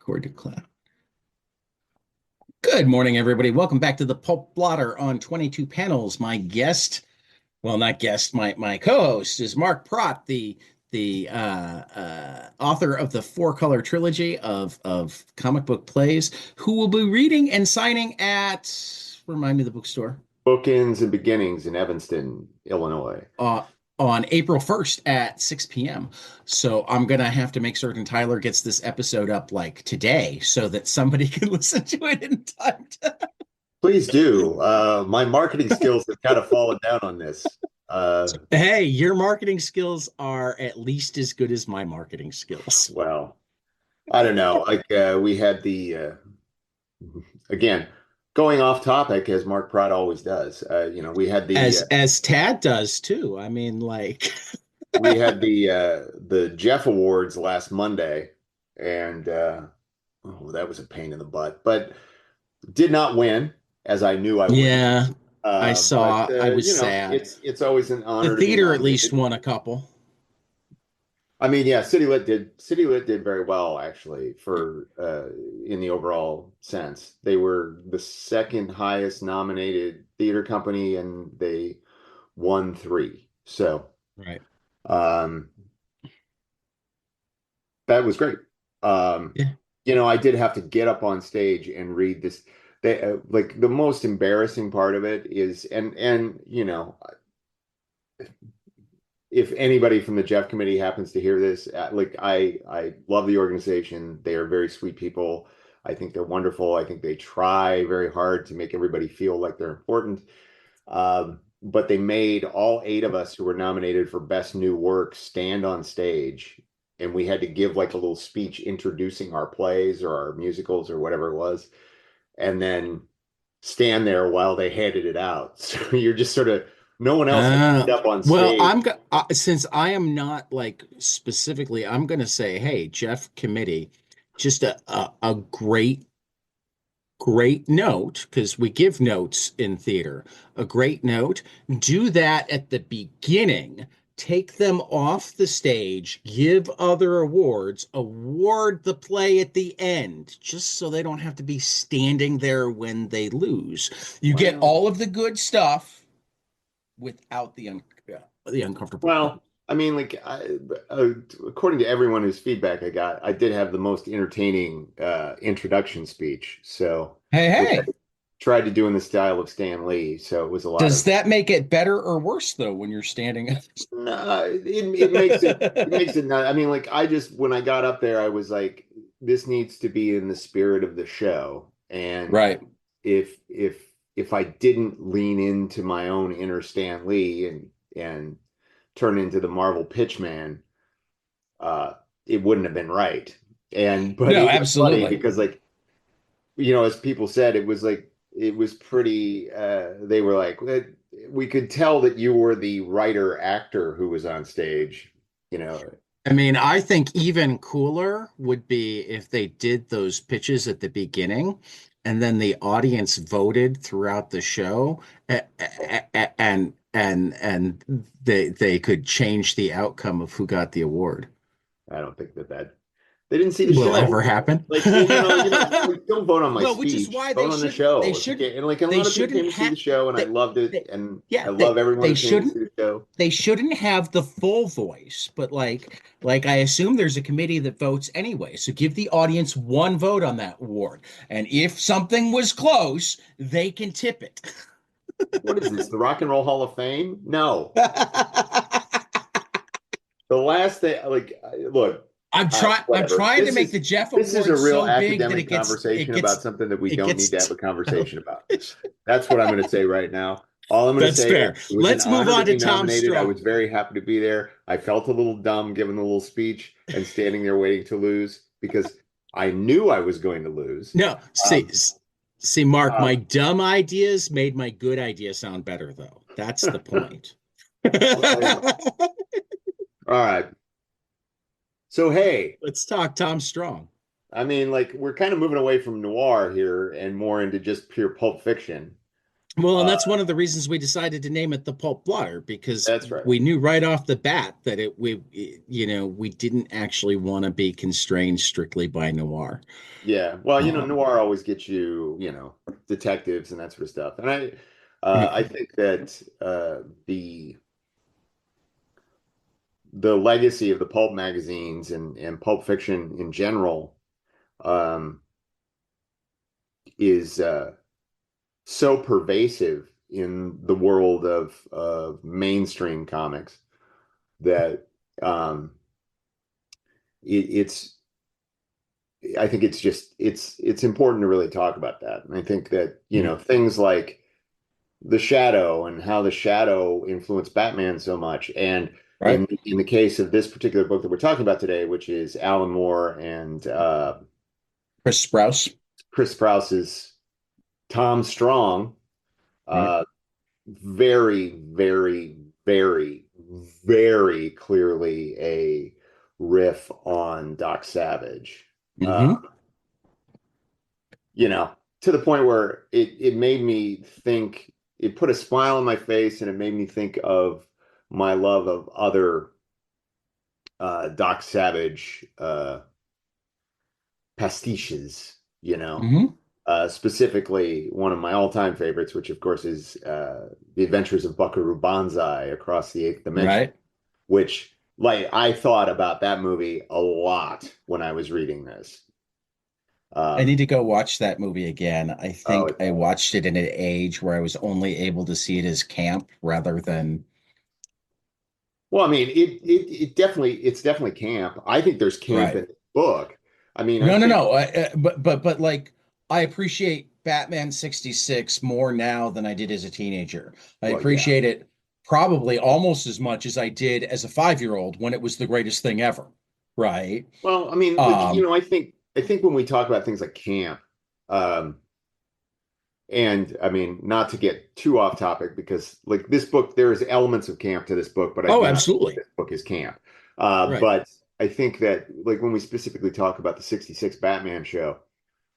Record to cloud. Good morning, everybody. Welcome back to the Pulp Blotter on 22 panels. My guest, well, not guest, my co-host is Mark Pracht, the author of the four-color trilogy of comic book plays, who will be reading and signing at, remind me the bookstore. Bookends and Beginnings in Evanston, Illinois. On April 1st at 6 p.m. So I'm going to have to make certain Tyler gets this episode up like today so that somebody can listen to it in time to... Please do. My marketing skills have kind of fallen down on this. Hey, your marketing skills are at least as good as my marketing skills. Well, I don't know. We had again, going off topic as Mark Pratt always does. We had as Tad does too. I mean, like we had the Jeff Awards last Monday, and that was a pain in the butt, but did not win as I knew I would. Yeah, I saw. I was sad. It's always an honor. The theater at least won a couple. I mean, yeah, City Lit did very well actually for in the overall sense. They were the second highest nominated theater company, and they won 3. So, right. That was great. Yeah. I did have to get up on stage and read this. Like the most embarrassing part of it is, and if anybody from the Jeff Committee happens to hear this, I love the organization. They are very sweet people. I think they're wonderful. I think they try very hard to make everybody feel like they're important. But they made all 8 of us who were nominated for Best New Work stand on stage, and we had to give like a little speech introducing our plays or our musicals or whatever it was, and then stand there while they handed it out. So you're just sort of, no one else ended up on stage. Well, since I am not like specifically, I'm going to say, hey, Jeff Committee, just a great note, because we give notes in theater. A great note. Do that at the beginning. Take them off the stage, give other awards, award the play at the end, just so they don't have to be standing there when they lose. You get all of the good stuff without the uncomfortable. Well, I mean, like, according to everyone whose feedback I got, I did have the most entertaining introduction speech. So, Hey. Tried to do in the style of Stan Lee. So it was a lot. Does that make it better or worse though when you're standing? No, it makes it not. I mean, like, when I got up there, I was like, this needs to be in the spirit of the show. And right. If I didn't lean into my own inner Stan Lee and turn into the Marvel pitchman, it wouldn't have been right. But no, it was absolutely, funny because, like, as people said, it was pretty. They were like, we could tell that you were the writer actor who was on stage. I mean, I think even cooler would be if they did those pitches at the beginning, and then the audience voted throughout the show, and they could change the outcome of who got the award. I don't think that they didn't see the will show. Ever happen. Like, don't vote on my speech. Which is why vote on the show. They should. And like a lot of people came to see the show, and I loved it. I love everyone who came to see the show. They shouldn't have the full voice, but like I assume there's a committee that votes anyway. So give the audience one vote on that award, and if something was close, they can tip it. What is this? The Rock and Roll Hall of Fame? No. The last thing, like, look. I'm trying to make the Jeff Awards. This is a real so academic conversation about something that we don't need to have a conversation about. That's what I'm going to say right now. All I'm going to say. That's fair. Let's move on to Tom Strong. I was very happy to be there. I felt a little dumb giving the little speech and standing there waiting to lose because I knew I was going to lose. No, see, Mark, my dumb ideas made my good idea sound better, though. That's the point. All right. So, hey, let's talk Tom Strong. I mean, like, we're kind of moving away from noir here and more into just pure pulp fiction. Well, and Uh, that's one of the reasons we decided to name it the Pulp Blotter, because that's right. we knew right off the bat that we didn't actually want to be constrained strictly by noir. Yeah. Well, Um, noir always gets you, detectives and that sort of stuff. And I think that the legacy of the pulp magazines and pulp fiction in general um, is so pervasive in the world of mainstream comics that um, it's I think it's important to really talk about that. And I think that, things like the Shadow and how the Shadow influenced Batman so much. And right. in the case of this particular book that we're talking about today, which is Alan Moore and Chris Sprouse. Chris Sprouse's Tom Strong, Right. uh, very, very, very, very clearly a riff on Doc Savage. Uh, Hmm. to the point where it made me think, it put a smile on my face, and it made me think of my love of other Doc Savage pastiches, Hmm. specifically one of my all-time favorites, which of course is The Adventures of Buckaroo Banzai Across the Eighth Dimension, Right. which, like, I thought about that movie a lot when I was reading this. I need Um, to go watch that movie again. I oh, think I watched it in an age where I was only able to see it as camp rather than well, I mean, it's definitely camp. I think there's camp right. in the book. I mean, I No, no, think, no. But like I appreciate Batman 66 more now than I did as a teenager. I well, yeah. appreciate it probably almost as much as I did as a 5-year-old when it was the greatest thing ever. Right. Well, I mean, like, Um, I think when we talk about things like camp, um, and I mean, not to get too off topic, because like this book, there is elements of camp to this book, but I oh, do not think absolutely. this book is camp. Right. But I think that, like, when we specifically talk about the 66 Batman show,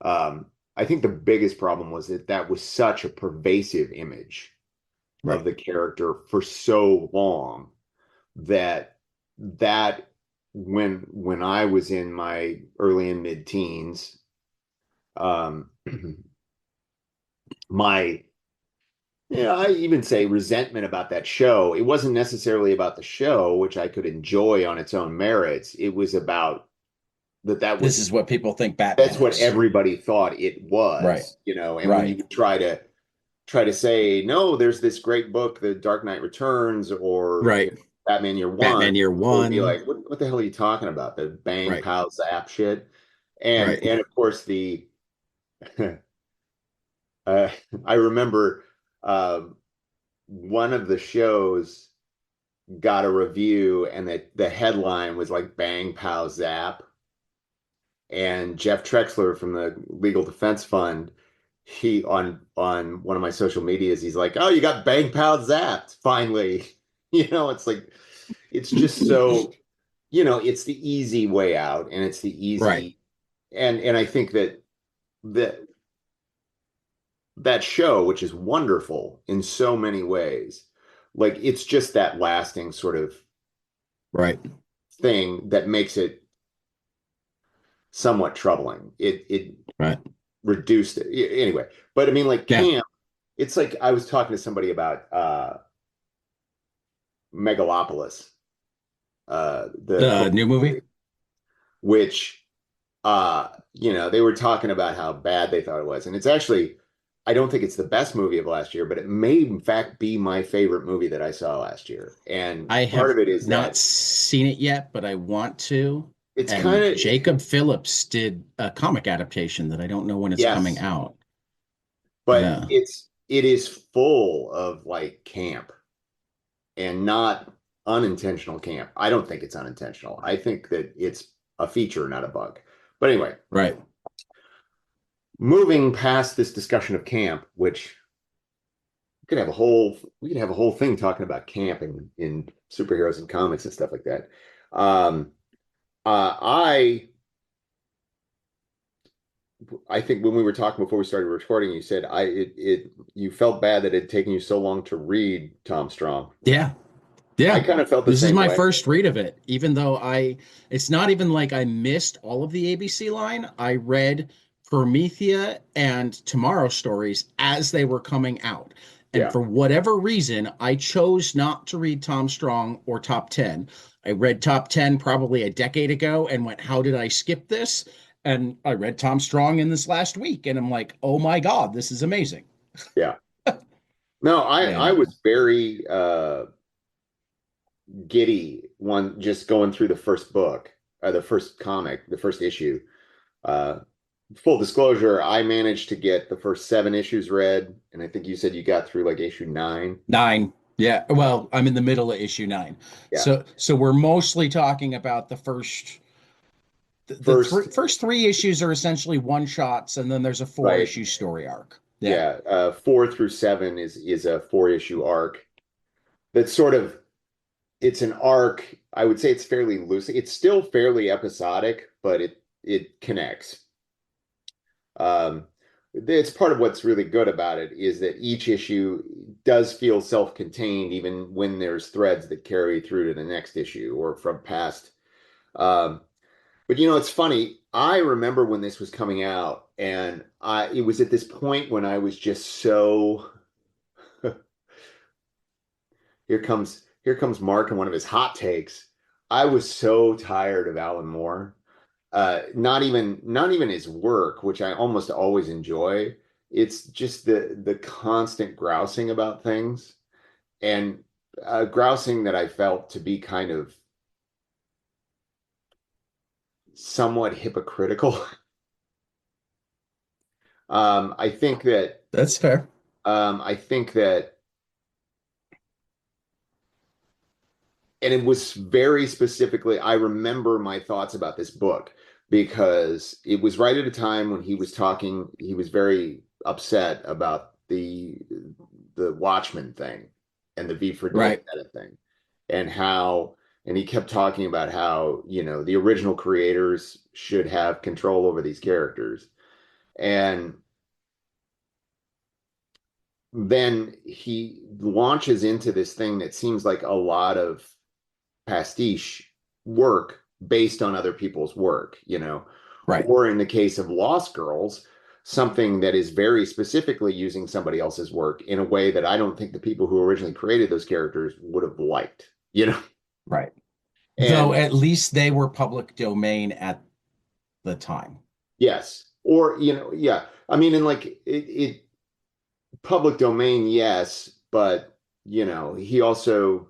um, I think the biggest problem was that that was such a pervasive image of Right. the character for so long that that when I was in my early and mid teens, um, my I even say resentment about that show. It wasn't necessarily about the show, which I could enjoy on its own merits. It was about that This was is what people think that's Batman what is. everybody thought it Right. was, and when you Right. would try to say, no, there's this great book, The Dark Knight Returns, or Right. Batman Year One, Batman Year people would be One. like, what the hell are you talking about? The bang Right. pow zap shit. And Right. and of course the uh, I remember um, one of the shows got a review, and the headline was like bang pow zap. And Jeff Trexler from the Legal Defense Fund, he on one of my social medias, he's like, "Oh, you got bang pow zapped finally." It's like, it's just so, it's the easy way out, and it's the Right. easy, and I think that that show, which is wonderful in so many ways, like, it's just that lasting sort of Right. thing that makes it somewhat troubling. It Right. reduced it anyway. But I mean, like, Yeah. camp, it's like I was talking to somebody about Megalopolis, the The Coen new movie. movie, which they were talking about how bad they thought it was. And it's actually, I don't think it's the best movie of last year, but it may in fact be my favorite movie that I saw last year. And I part have of it is not that seen it yet, but I want to. it's kind And of, Jacob Phillips did a comic adaptation that I don't know when it's coming yes, out. but Yeah. it is full of like camp, and not unintentional camp. I don't think it's unintentional. I think that it's a feature, not a bug. But anyway, Right. moving past this discussion of camp, which we could have a whole thing talking about camp in superheroes and comics and stuff like that. Um, I I think when we were talking before we started recording, you said you felt bad that it had taken you so long to read Tom Strong. Yeah. I Yeah. kind of felt the This is same my way. first read of it, even though it's not even like I missed all of the ABC line. I read Promethea and Tomorrow Stories as they were coming out. And Yeah, for whatever reason, I chose not to read Tom Strong or Top 10. I read Top 10 probably a decade ago and went, how did I skip this? And I read Tom Strong in this last week, and I'm like, oh my God, this is amazing. yeah. No, I And was very giddy one just going through the first book, the first comic, the first issue. Uh, Full disclosure, I managed to get the first 7 issues read, and I think you said you got through like issue 9. 9. Yeah. Well, I'm in the middle of issue 9. Yeah. So we're mostly talking about the first First, first 3 issues are essentially one shots, and then there's a four right. issue story arc. Yeah. Yeah. 4 through 7 is a 4 issue arc that's sort of it's an arc. I would say it's fairly loose. It's still fairly episodic, but it connects. Um, it's part of what's really good about it is that each issue does feel self-contained, even when there's threads that carry through to the next issue or from past. Um, but it's funny. I remember when this was coming out, and it was at this point when I was just so here comes Mark and one of his hot takes. I was so tired of Alan Moore. Not even his work, which I almost always enjoy. It's just the constant grousing about things and grousing that I felt to be kind of somewhat hypocritical. I think that That's fair. I think that and it was very specifically, I remember my thoughts about this book because it was right at a time when he was very upset about the Watchmen thing and the V for Right. Vendetta thing and and he kept talking about how, the original creators should have control over these characters. And then he launches into this thing that seems like a lot of pastiche work based on other people's work. Right. Or in the case of Lost Girls, something that is very specifically using somebody else's work in a way that I don't think the people who originally created those characters would have liked. Right. Though And at least they were public domain at the time. yes, or yeah, I mean, and like it public domain, yes, but he also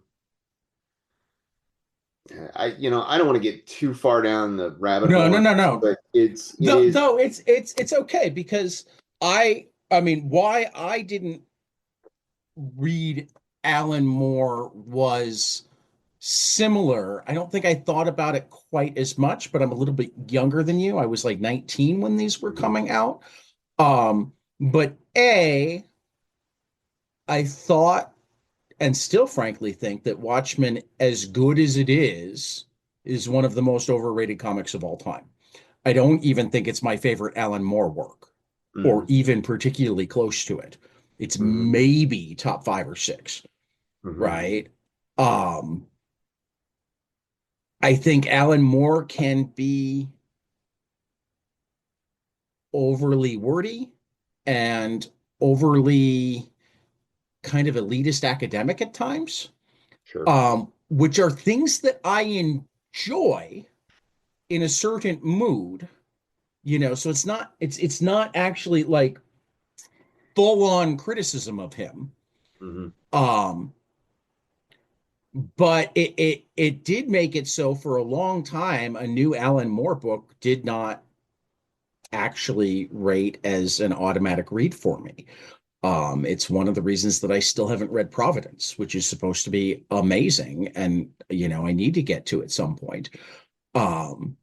I don't want to get too far down the rabbit No, hole, no, no, no. but it Though, is though it's okay because I mean why I didn't read Alan Moore was similar. I don't think I thought about it quite as much, but I'm a little bit younger than you. I was like 19 when these were coming out. But I thought and still frankly think that Watchmen, as good as it is one of the most overrated comics of all time. I don't even think it's my favorite Alan Moore work, or mm, even particularly close to it. It's mhm, maybe top 5 or 6, mhm, right? Um, I think Alan Moore can be overly wordy and overly kind of elitist academic at times, sure. which are things that I enjoy in a certain mood, so it's not actually like full on criticism of him. Mhm. Um, but it did make it so for a long time a new Alan Moore book did not actually rate as an automatic read for me. It's one of the reasons that I still haven't read Providence, which is supposed to be amazing, and I need to get to at some point. Um,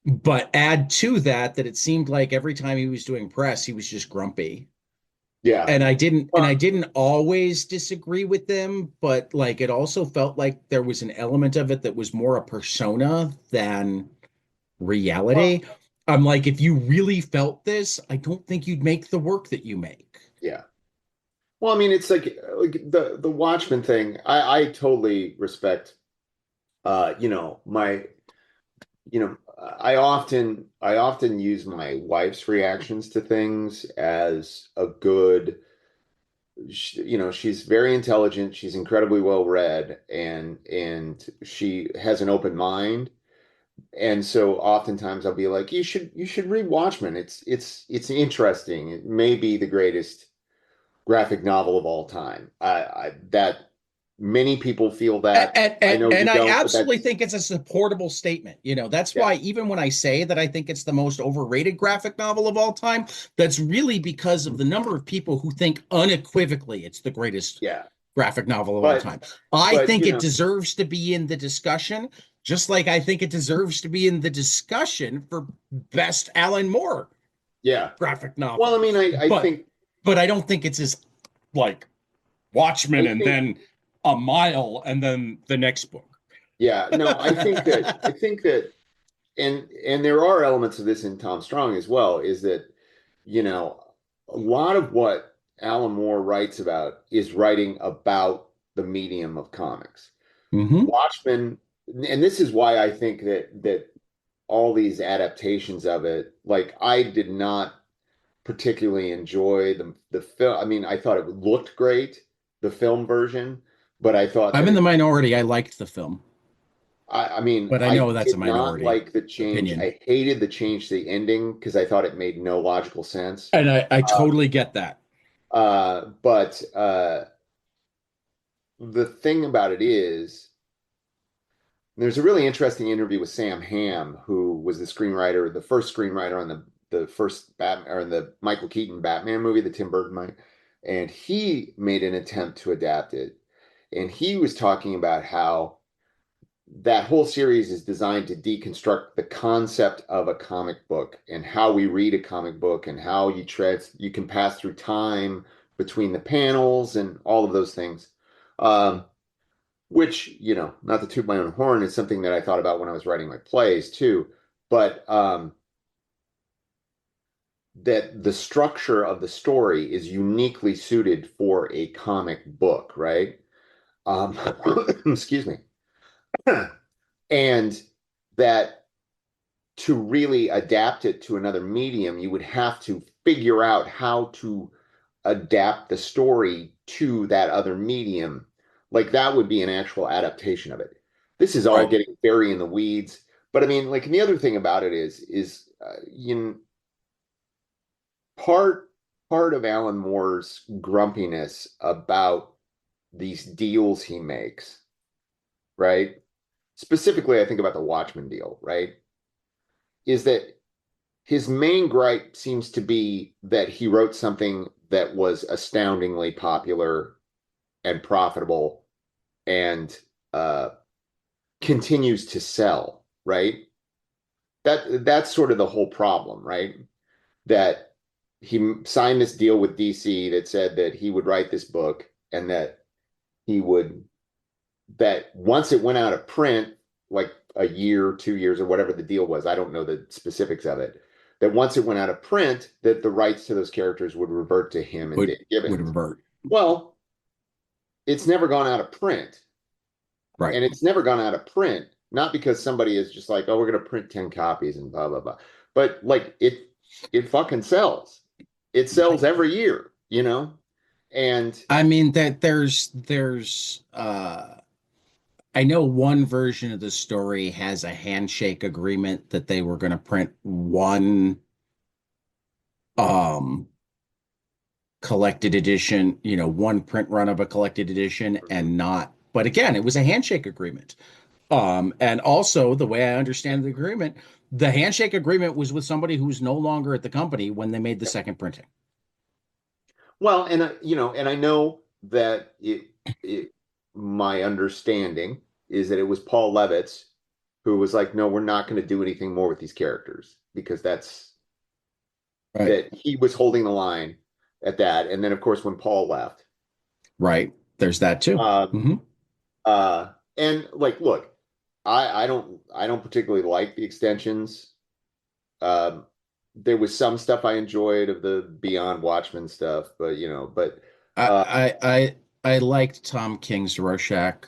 but add to that it seemed like every time he was doing press, he was just grumpy. Yeah. And I didn't always disagree with them, but like it also felt like there was an element of it that was more a persona than Well, reality. I'm like, if you really felt this, I don't think you'd make the work that you make. Yeah. Well, I mean, it's like the Watchmen thing. I totally respect. You know, I often use my wife's reactions to things as a good. She's very intelligent. She's incredibly well read, and she has an open mind. And so oftentimes I'll be like, you should read Watchmen. It's interesting. It may be the greatest graphic novel of all time. That many people feel that. And, I and, know you and I don't, but absolutely that's think it's a supportable statement. That's yeah, why even when I say that I think it's the most overrated graphic novel of all time, that's really because of the number of people who think unequivocally it's the greatest yeah. graphic novel of all But time. I but think it deserves to be in the discussion, just like I think it deserves to be in the discussion for best Alan Moore yeah. graphic Well, I novel. mean, I But think but I don't think it's as like I Watchmen and think then a mile and then the next book. yeah, no, I think that and there are elements of this in Tom Strong as well, is that, you know, a lot of what Alan Moore writes about is writing about the medium of comics. Hmm. Watchmen, and this is why I think that all these adaptations of it, like I did not particularly enjoy the film. I mean, I thought it looked great, the film version, but I thought I'm that in the it minority. I liked the film, I mean, but I I know that's a did not minority like the change. opinion. I hated the change to the ending because I thought it made no logical sense. And I Um, totally get that. but the thing about it is, there's a really interesting interview with Sam Hamm, who was the first screenwriter on the first Batman or the Michael Keaton Batman movie, the Tim Burton movie, and he made an attempt to adapt it. And he was talking about how that whole series is designed to deconstruct the concept of a comic book and how we read a comic book and how you can pass through time between the panels and all of those things. Um, which, not to toot my own horn, is something that I thought about when I was writing my plays too. But that the structure of the story is uniquely suited for a comic book, right? Um, excuse me. And that to really adapt it to another medium, you would have to figure out how to adapt the story to that other medium. Like that would be an actual adaptation of it. This is all Right. getting very in the weeds. But I mean, like, and the other thing about it part part of Alan Moore's grumpiness about these deals he makes, right? Specifically, I think about the Watchmen deal, right? Is that his main gripe seems to be that he wrote something that was astoundingly popular and profitable and uh, continues to sell, right? That's sort of the whole problem, right? That he signed this deal with DC that said that he would write this book and that he would that once it went out of print, like a year, 2 years, or whatever the deal was, I don't know the specifics of it. That once it went out of print, that the rights to those characters would revert to him and Would Dave would Gibbons. revert. Well, it's never gone out of print. Right. And it's never gone out of print, not because somebody is just like, oh, we're going to print 10 copies and blah, blah, blah. But like it fucking sells. It sells every year, you know? And I mean that there's I know one version of the story has a handshake agreement that they were going to print one um collected edition, one print run of a collected edition and not, but again, it was a handshake agreement. And also the way I understand the agreement, the handshake agreement was with somebody who's no longer at the company when they made the second printing. well, and I know that it my understanding is that it was Paul Levitz who was like, no, we're not going to do anything more with these characters because Right. that he was holding the line at that. And then of course when Paul left, Right. There's that too. um, Hmm. and like, look, I don't particularly like the extensions Um, there was some stuff I enjoyed of the Beyond Watchmen stuff, but uh, I liked Tom King's Rorschach,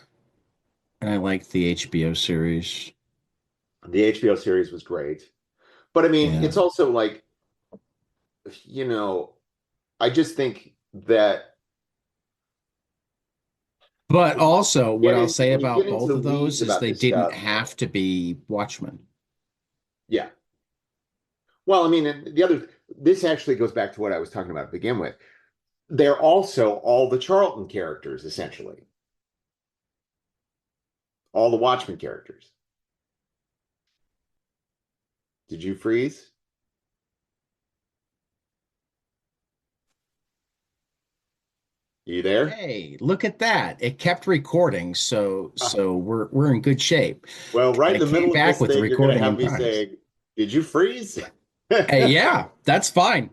and I liked the HBO series. the HBO series was great. But I mean, Yeah. it's also like, you know, I just think that But also, what I'll say when you get about into both the of weeds those is about they this didn't stuff, have to be Watchmen. yeah. Well, I mean, and this actually goes back to what I was talking about to begin with. They're also all the Charlton characters, essentially, all the Watchmen characters. Did you freeze? You there? Hey, look at that. It kept recording, so we're in good shape. Well, right And in it the came middle of back this with the thing, you're going to recording have in me progress. saying, "Did you freeze?" Hey, yeah, that's fine.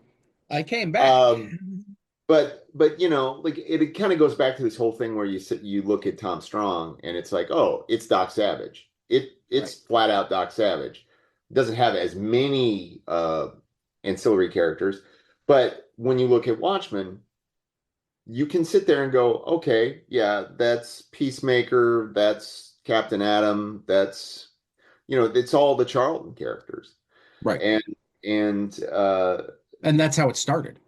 I came back. Um, but like it kind of goes back to this whole thing where you look at Tom Strong and it's like, oh, it's Doc Savage. It's Right. flat out Doc Savage. It doesn't have as many ancillary characters, but when you look at Watchmen, you can sit there and go, okay, yeah, that's Peacemaker, that's Captain Atom, that's it's all the Charlton characters. Right. And and And that's how it started.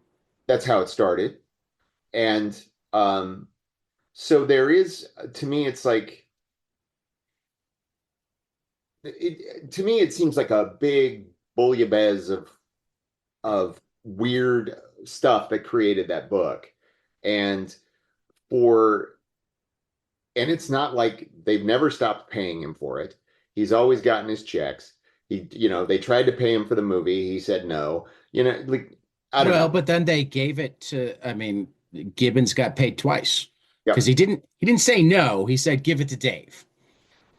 that's how it started. And um so there is, to me, it's like to me it seems like a big bouillabaisse of weird stuff that created that book. And for and it's not like they've never stopped paying him for it. He's always gotten his checks. They tried to pay him for the movie. He said no. Like, I don't Well, know. but then they gave it to, I mean, Gibbons got paid twice because Yep. he didn't say no. He said give it to Dave.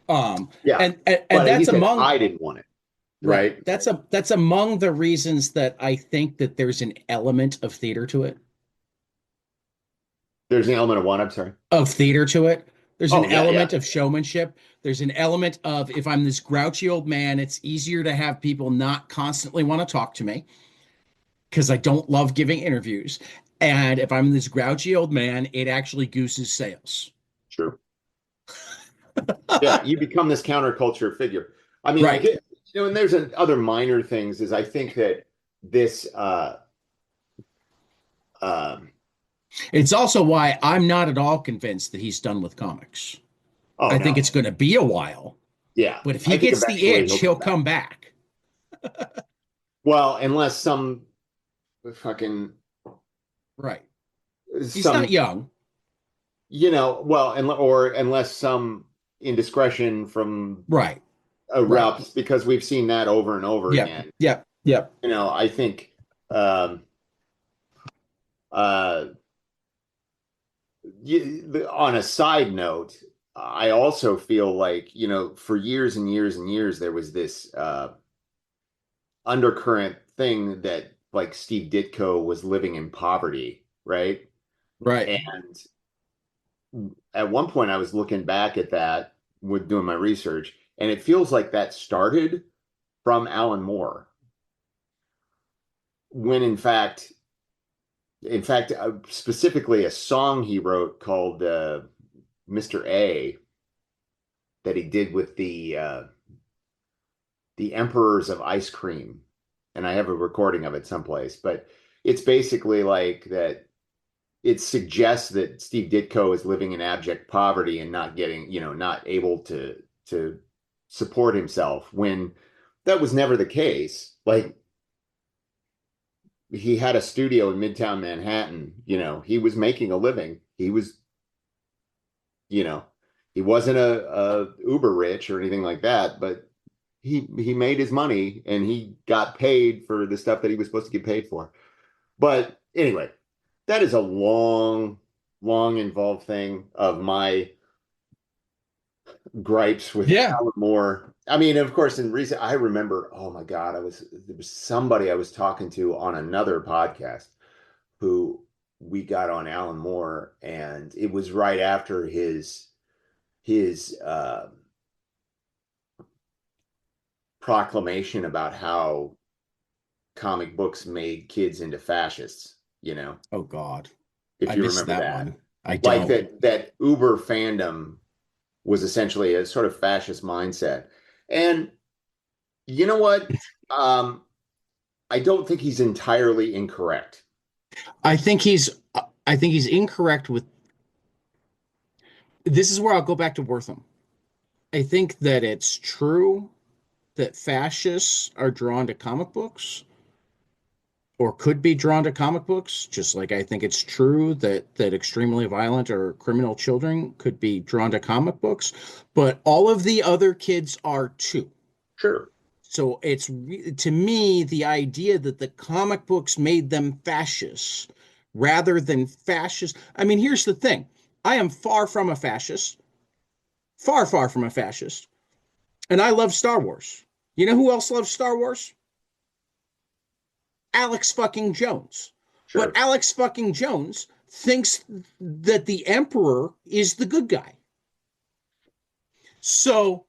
Um, Yeah. and But he that's said among I didn't want it, right. right? That's among the reasons that I think that there's an element of theater to it. There's an element of one, I'm sorry. Of theater to it. There's an Oh, yeah, yeah. element of showmanship. There's an element of if I'm this grouchy old man, it's easier to have people not constantly want to talk to me because I don't love giving interviews. And if I'm this grouchy old man, it actually gooses sales. True. Yeah, you become this counterculture figure. I mean, like Right. and there's other minor things. Is I think that this, um, It's also why I'm not at all convinced that he's done with comics. oh I think it's no, going to be a while, yeah, but if he I think gets the eventually itch, he'll he'll come back. come back. Well, unless some fucking Right. He's not some, young. well, or unless some indiscretion from Right. Right. erupts, because we've seen that over and over Yep. again. Yep. Yep. I think, um, uh, on a side note, I also feel like, for years and years and years, there was this undercurrent thing that like Steve Ditko was living in poverty, right? Right. And at one point, I was looking back at that with doing my research, and it feels like that started from Alan Moore, when in fact, specifically a song he wrote called Mr. A that he did with the Emperors of Ice Cream, and I have a recording of it someplace. But it's basically like that. It suggests that Steve Ditko is living in abject poverty and not getting, not able to support himself, when that was never the case. Like, he had a studio in Midtown Manhattan. He was making a living. You know, he wasn't a uber rich or anything like that, but he made his money and he got paid for the stuff that he was supposed to get paid for. But anyway, that is a long, long involved thing of my gripes with Yeah. Alan Moore. I mean, of course, in recent, I remember, oh my God, there was somebody I was talking to on another podcast who we got on Alan Moore, and it was right after his proclamation about how comic books made kids into fascists, you know, Oh God, if I you missed remember that that. one. I Like don't. that Uber fandom was essentially a sort of fascist mindset. And you know what? Um, I don't think he's entirely incorrect. I think he's I think he's incorrect with this is where I'll go back to Wortham. I think that it's true that fascists are drawn to comic books or could be drawn to comic books, just like I think it's true that extremely violent or criminal children could be drawn to comic books, but all of the other kids are too. Sure. So it's to me the idea that the comic books made them fascists rather than fascist. I mean, here's the thing. I am far from a fascist, far, far from a fascist, and I love Star Wars. You know who else loves Star Wars? Alex fucking Jones. But Sure. Alex fucking Jones thinks that the Emperor is the good guy. So,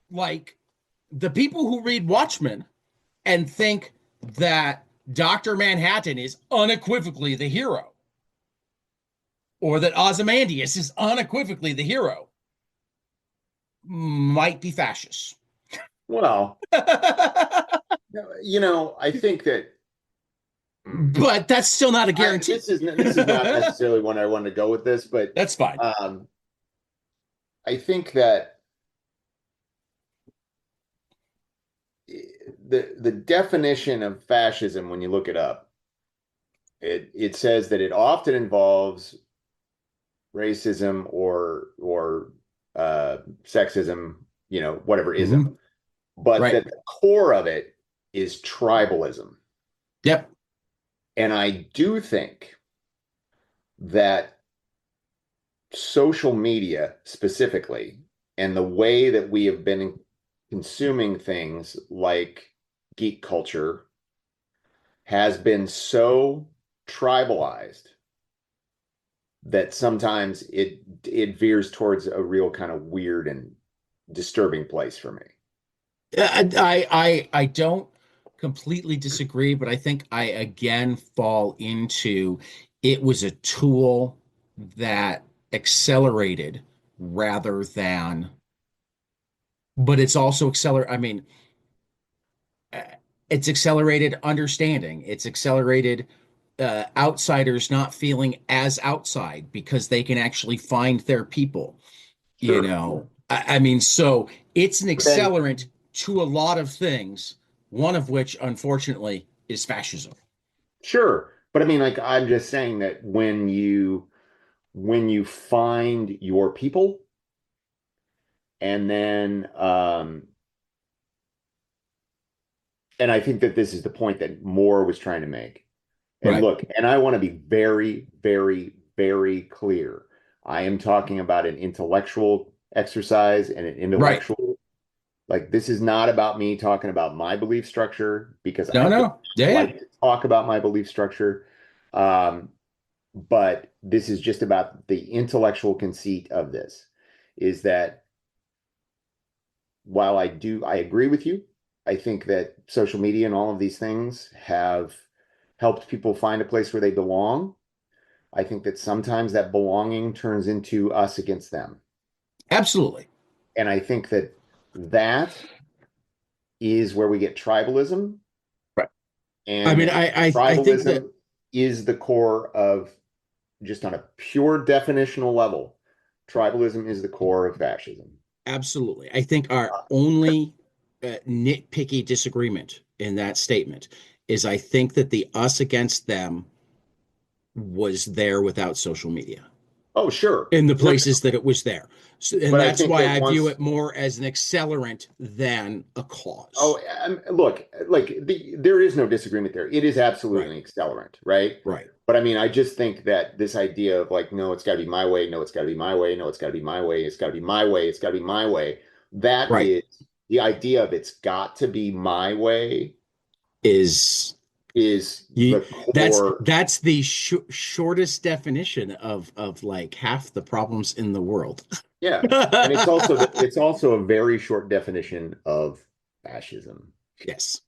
like, the people who read Watchmen and think that Dr. Manhattan is unequivocally the hero, or that Ozymandias is unequivocally the hero, might be fascists. Well, I think that But that's still not a guarantee. this is not necessarily when I want to go with this, but That's fine. I think that the definition of fascism, when you look it up, it says that it often involves racism or sexism, whatever ism, Mhm. but Right. that the core of it is tribalism. Yep. And I do think that social media specifically and the way that we have been consuming things like geek culture has been so tribalized that sometimes it veers towards a real kind of weird and disturbing place for me. I don't completely disagree, but I think I again fall into it was a tool that accelerated rather than, but it's also accelerate. I mean, uh, it's accelerated understanding. It's accelerated outsiders not feeling as outside because they can actually find their people. Sure. I mean, so it's an But then, accelerant to a lot of things, one of which, unfortunately, is fascism. sure. But I mean, like, I'm just saying that when you find your people and then and I think that this is the point that Moore was trying to make. And Right. look, and I want to be very, very, very clear. I am talking about an intellectual exercise and an Right. intellectual, like, this is not about me talking about my belief structure because No, I don't no. Yeah, yeah. like to talk about my belief structure. Um, but this is just about the intellectual conceit of this is that while I agree with you, I think that social media and all of these things have helped people find a place where they belong. I think that sometimes that belonging turns into us against them. Absolutely. And I think that that is where we get tribalism. Right. I mean, And I think that tribalism is the core of, just on a pure definitional level, tribalism is the core of fascism. absolutely. I think our only nitpicky disagreement in that statement is I think that the us against them was there without social media Oh, sure. in the No, places that it was there. So, and but I that's think why that I view once it more as an accelerant than a Oh, cause. look, like there is no disagreement there. It is Right, absolutely an accelerant, right? right. But I mean, I just think that this idea of like, no, it's got to be my way, no, it's got to be my way, no, it's got to be my way, it's got to be my way, it's got to be my way. That Right. is the idea of it's got to be my way Is is you the core. that's the shortest definition of like half the problems in the world. Yeah. And it's also a very short definition of fascism. Yes.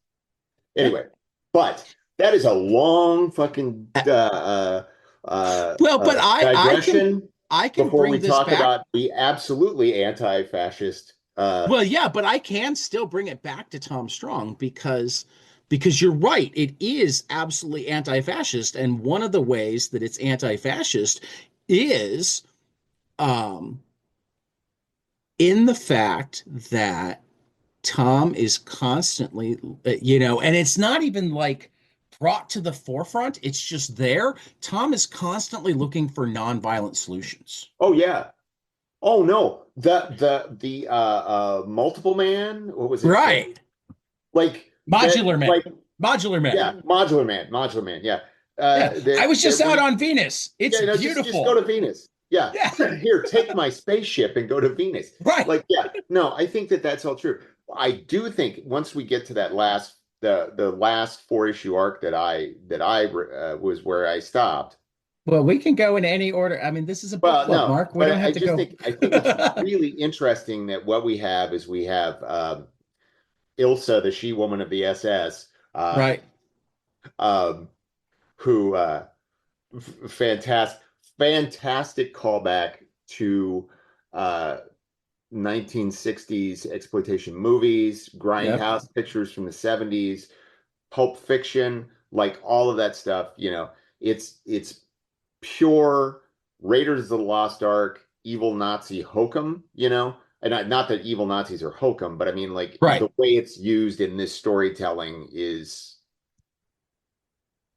Yeah. Anyway, but that is a long fucking Well, but digression I can before bring we this talk back. about the absolutely anti-fascist. Well, yeah, but I can still bring it back to Tom Strong because you're right. It is absolutely anti-fascist, and one of the ways that it's anti-fascist is um, in the fact that Tom is constantly, and it's not even like brought to the forefront. It's just there. Tom is constantly looking for nonviolent solutions. Oh yeah. Oh no. The multiple man. What was it? Right. Like that. Modular Like man. Modular man. yeah. Modular man. Modular man. Yeah. Yeah. I was just That out when on Venus. It's yeah, just go to beautiful. Venus. Yeah. Yeah. Here, take my spaceship and go to Venus. Right. Like yeah. No, I think that that's all true. I do think once we get to that last the last four issue arc that I was where I stopped. Well, we can go in any order. I mean, this is a book Well, club, no, Mark. We but don't have to just go. think I think it's really interesting that what we have is we have Ilsa, the she woman of the SS, Right. um, who fantastic fantastic callback to uh, 1960s exploitation movies, Yep. grindhouse pictures from the 70s, Pulp Fiction, like all of that stuff. It's pure Raiders of the Lost Ark, evil Nazi hokum, and not that evil Nazis are hokum, but I mean, like, Right. the way it's used in this storytelling is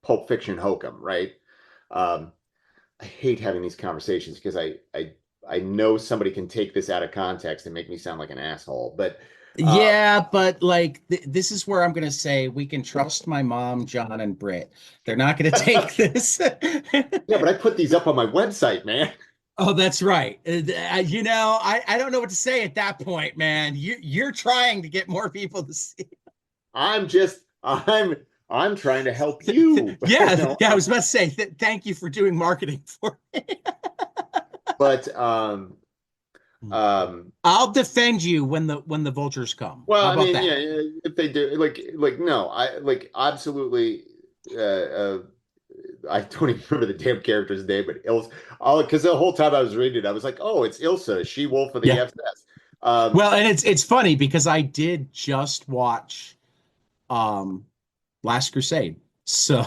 Pulp Fiction hokum, right? Um, I hate having these conversations because I know somebody can take this out of context and make me sound like an asshole, but Yeah, but like this is where I'm going to say we can trust my mom, John, and Britt. They're not going to yeah, take this. but I put these up on my website, man. Oh, that's right. I don't know what to say at that point, man. You're trying to get more people to see. I'm just I'm trying to help you. Yeah, No, yeah. I was about to say thank you for doing marketing for me. but um I'll defend you when the vultures come. well, How I about mean, yeah, that? if they do, like no, I like absolutely. I don't even remember the damn character's name, but Ilsa. Because the whole time I was reading it, I was like, "Oh, it's Ilsa, she wolf of the Yeah. FS." Um, Well, and it's funny because I did just watch um Last Crusade. So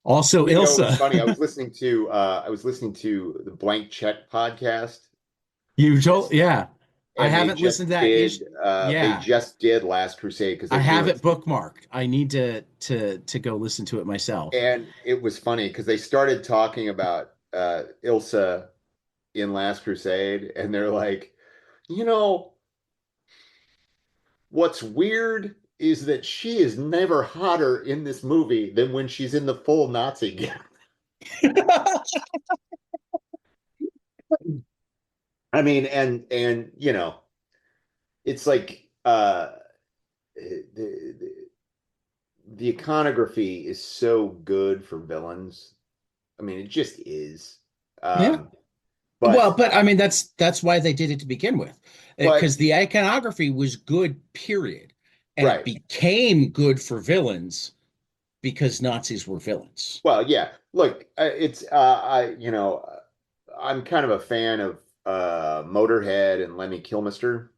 also it was funny. Ilsa. I was listening to the Blank Check podcast, You told yeah. I and haven't listened to that ish. they Yeah. just did Last Crusade because I they're have doing. it bookmarked. I need to go listen to it myself. And it was funny because they started talking about Ilsa in Last Crusade, and they're like, you know, what's weird is that she is never hotter in this movie than when she's in the full Nazi gear. I mean, and it's like the iconography is so good for villains. I mean, it just is. Yeah. Um, Well, but but I mean that's why they did it to begin with. Because but the iconography was good, period. And it right. became good for villains because Nazis were villains. Well, yeah. Look, it's I'm kind of a fan of Motorhead and Lemmy Kilmister.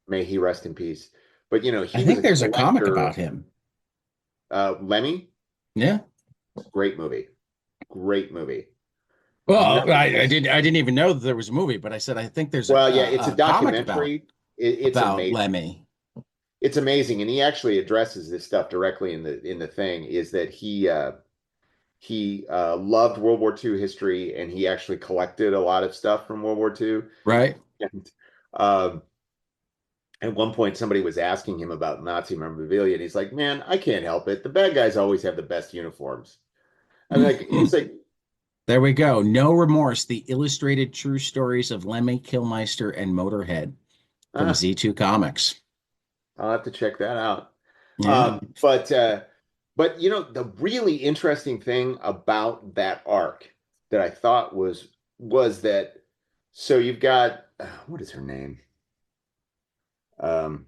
May he rest in peace. But I he was think a there's a comic collector. about him. Lemmy, Yeah. great movie, great movie. Well, Nothing else. I didn't even know that there was a movie, but I said I think there's Well, yeah, it's a a comic documentary. It's amazing. Lemmy. It's amazing, and he actually addresses this stuff directly in the thing. Is that he loved World War II history, and he actually collected a lot of stuff from World War II. Right? And um, at one point, somebody was asking him about Nazi memorabilia, and he's like, "Man, I can't help it. The bad guys always have the best uniforms." I mean, like, it's like, There we go. No Remorse, the illustrated true stories of Lemmy Kilmister and Motorhead from ah, Z2 Comics. I'll have to check that out. Yeah. But the really interesting thing about that arc that I thought was that so you've got what is her name? What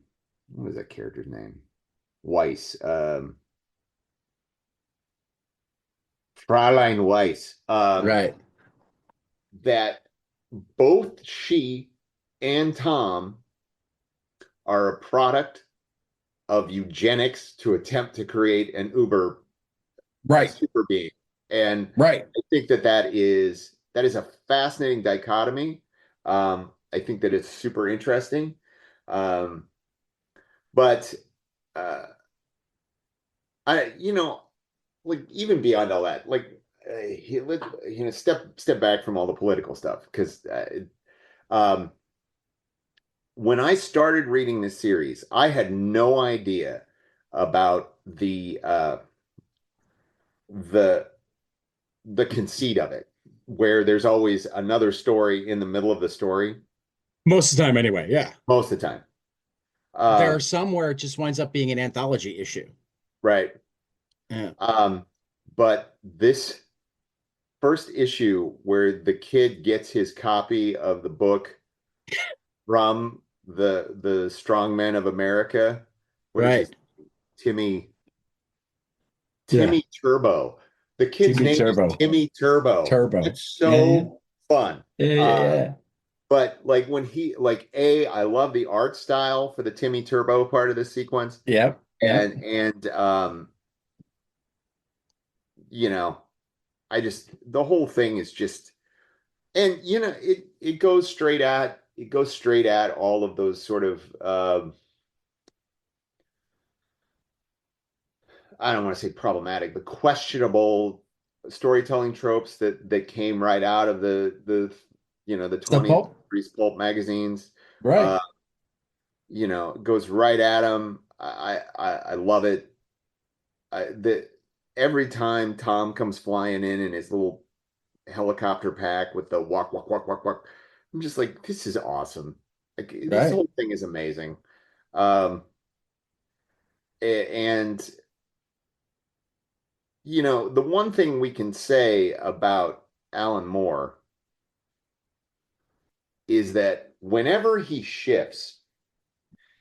was that character's name? Weiss. Fräulein Weiss. Right. That both she and Tom are a product of eugenics to attempt to create an uber a Right. super being. And Right. I think that is a fascinating dichotomy. I think that it's super interesting. But uh, like even beyond all that, like step back from all the political stuff because um, when I started reading this series, I had no idea about the the conceit of it, where there's always another story in the middle of the story Most of the time, anyway. Yeah. most of the time. There are Um, some where it just winds up being an anthology issue. right. Yeah. Um, but this first issue where the kid gets his copy of the book from the strongman of America, what is his Right. Timmy Yeah. Timmy Turbo. The kid's Timmy name is Turbo. Timmy Turbo. Turbo. It's Yeah. Yeah. so fun. Yeah. Yeah. Yeah. But like when he I love the art style for the Timmy Turbo part of the sequence. Yep. Yep. And you know, I just the whole thing is just and it goes straight at all of those sort of I don't want to say problematic, but questionable storytelling tropes that came right out of the The 20th Pulp. century's pulp magazines. Right. Uh, goes right at them. I love it. Every time Tom comes flying in his little helicopter pack with the walk, walk, walk, walk, walk, I'm just like, this is awesome. Like this Right. whole thing is amazing. Um, and the one thing we can say about Alan Moore is that whenever he shifts,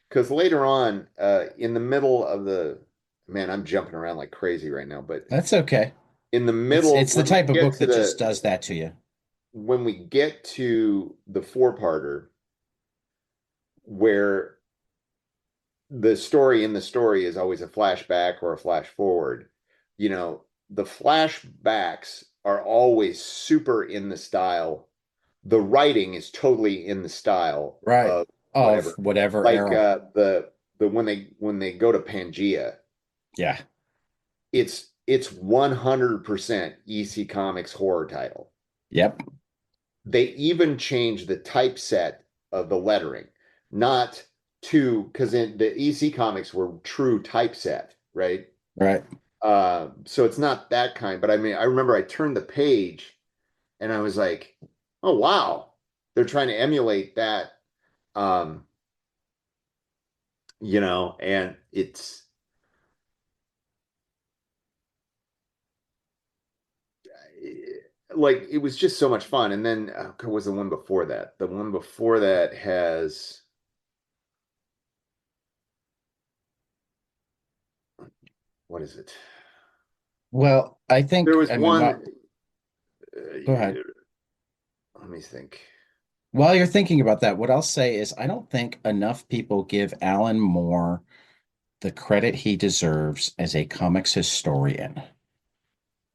because later on, in the middle of man, I'm jumping around like crazy right now, but That's okay. in the It's middle, it's the type of book that just does that to you. when we get to the four-parter, where the story in the story is always a flashback or a flash forward, the flashbacks are always super in the style. The writing is totally in the style Right. of Of whatever. whatever Like era. the when they go to Pangea, Yeah. it's 100% EC Comics horror title. Yep. They even change the typeset of the lettering, not to because in the EC Comics were true typeset, right? Right. So it's not that kind, but I mean, I remember I turned the page and I was like, oh wow, they're trying to emulate that. Um, and it's like it was just so much fun. And then what was the one before that? The one before that has what is it? Well, I There think, was I mean, one. go ahead. Let me think. While you're thinking about that, what I'll say is I don't think enough people give Alan Moore the credit he deserves as a comics historian.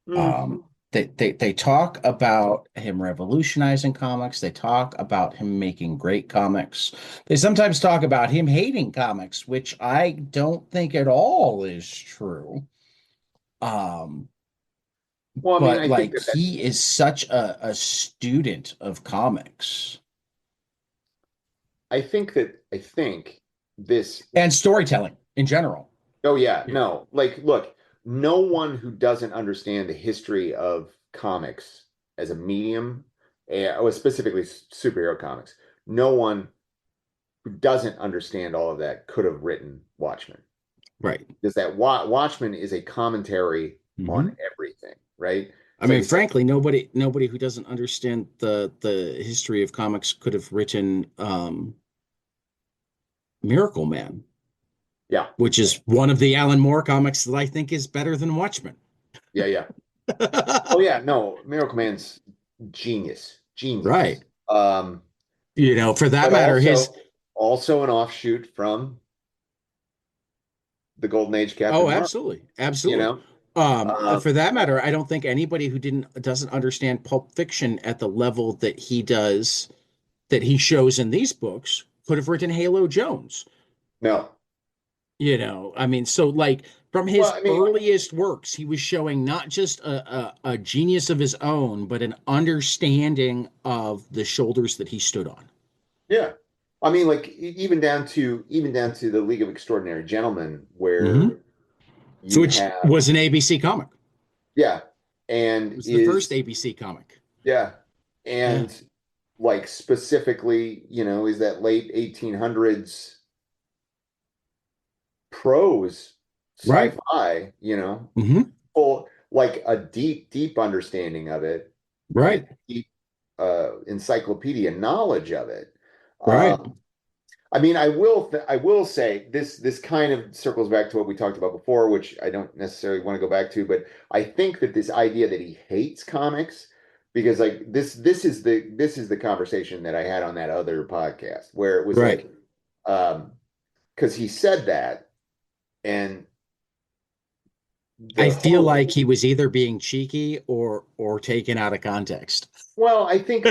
Mm. They talk about him revolutionizing comics. They talk about him making great comics. They sometimes talk about him hating comics, which I don't think at all is true. Um, Well, I mean, but I think like that he is such a student of comics I think this. and storytelling in general. Oh yeah, no, like look, no one who doesn't understand the history of comics as a medium, specifically superhero comics, no one who doesn't understand all of that could have written Watchmen. Right. Because that Watchmen is a commentary Hmm. on everything, right? I It's like mean, I said, frankly, nobody who doesn't understand the history of comics could have written Miracle Man, Yeah. which is one of the Alan Moore comics that I think is better than Watchmen. Yeah, yeah. Oh yeah, no, Miracle Man's genius. Right. Genius. For that But matter, his also an offshoot from the Golden Age Captain oh, Marvel, absolutely. you Absolutely. know? Um, For that matter, I don't think anybody who doesn't understand Pulp Fiction at the level that he does, that he shows in these books, could have written Halo Jones. no. I mean, so like from Well, his I mean, earliest works, he was showing not just a genius of his own, but an understanding of the shoulders that he stood on. yeah. I mean, like even down to the League of Extraordinary Gentlemen, Hmm. where you Which have was an ABC comic. yeah, It and was the first is ABC comic. yeah, Yeah. and like specifically, is that late 1800s prose Right. sci-fi, Hmm. full like a deep, deep understanding of it and a Right. deep encyclopedia knowledge of it. Right. I mean, I will say this kind of circles back to what we talked about before, which I don't necessarily want to go back to, but I think that this idea that he hates comics because like this is the conversation that I had on that other podcast where it was Right. like because he said that and I the feel whole like he was either being cheeky or taken out of context. well, I think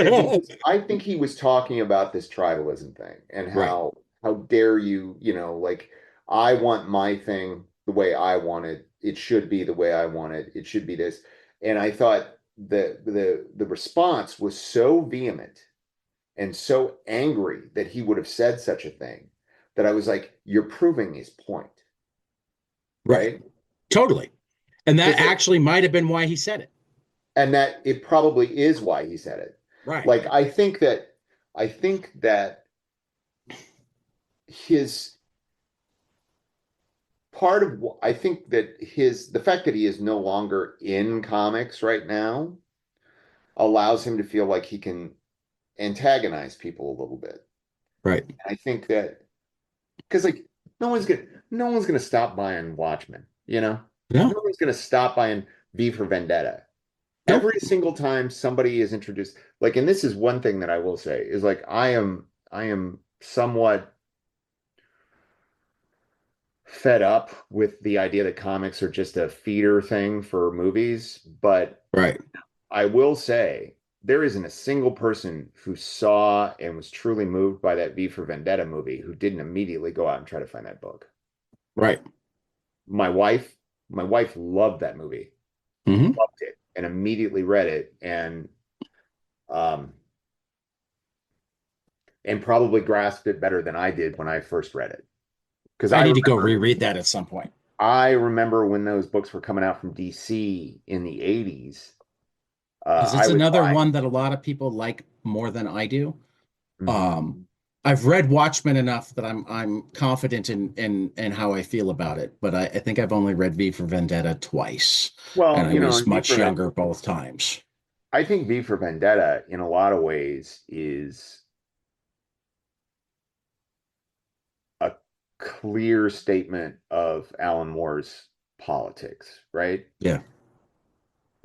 he was talking about this tribalism thing and Right. how dare you, like I want my thing the way I want it. It should be the way I want it. It should be this. And I thought the response was so vehement and so angry that he would have said such a thing that I was like, you're proving his point, Right. right? Totally. And that Because actually might have been why he said it. and that it probably is why he said it. Right. Like I think that his part of I think that the fact that he is no longer in comics right now allows him to feel like he can antagonize people a little bit. Right. I think that because like no one's gonna stop buying Watchmen, No. no one's gonna stop buying V for Vendetta. Nope. Every single time somebody is introduced, like, and this is one thing that I will say is like I am somewhat fed up with the idea that comics are just a feeder thing for movies, but Right. I will say there isn't a single person who saw and was truly moved by that V for Vendetta movie who didn't immediately go out and try to find that book. Right. My wife, my wife loved that movie, Hmm. loved it, and immediately read it um and probably grasped it better than I did when I first read it. Because I need to go reread that at some point. I remember when those books were coming out from DC in the 80s. Because I it's was another buying. one that a lot of people like more than I do. Mhm. Um, I've read Watchmen enough that I'm confident in how I feel about it, but I think I've only read V for Vendetta twice, and Well, I was and V much for Vendetta, younger both times. I think V for Vendetta in a lot of ways is a clear statement of Alan Moore's politics, right? Yeah.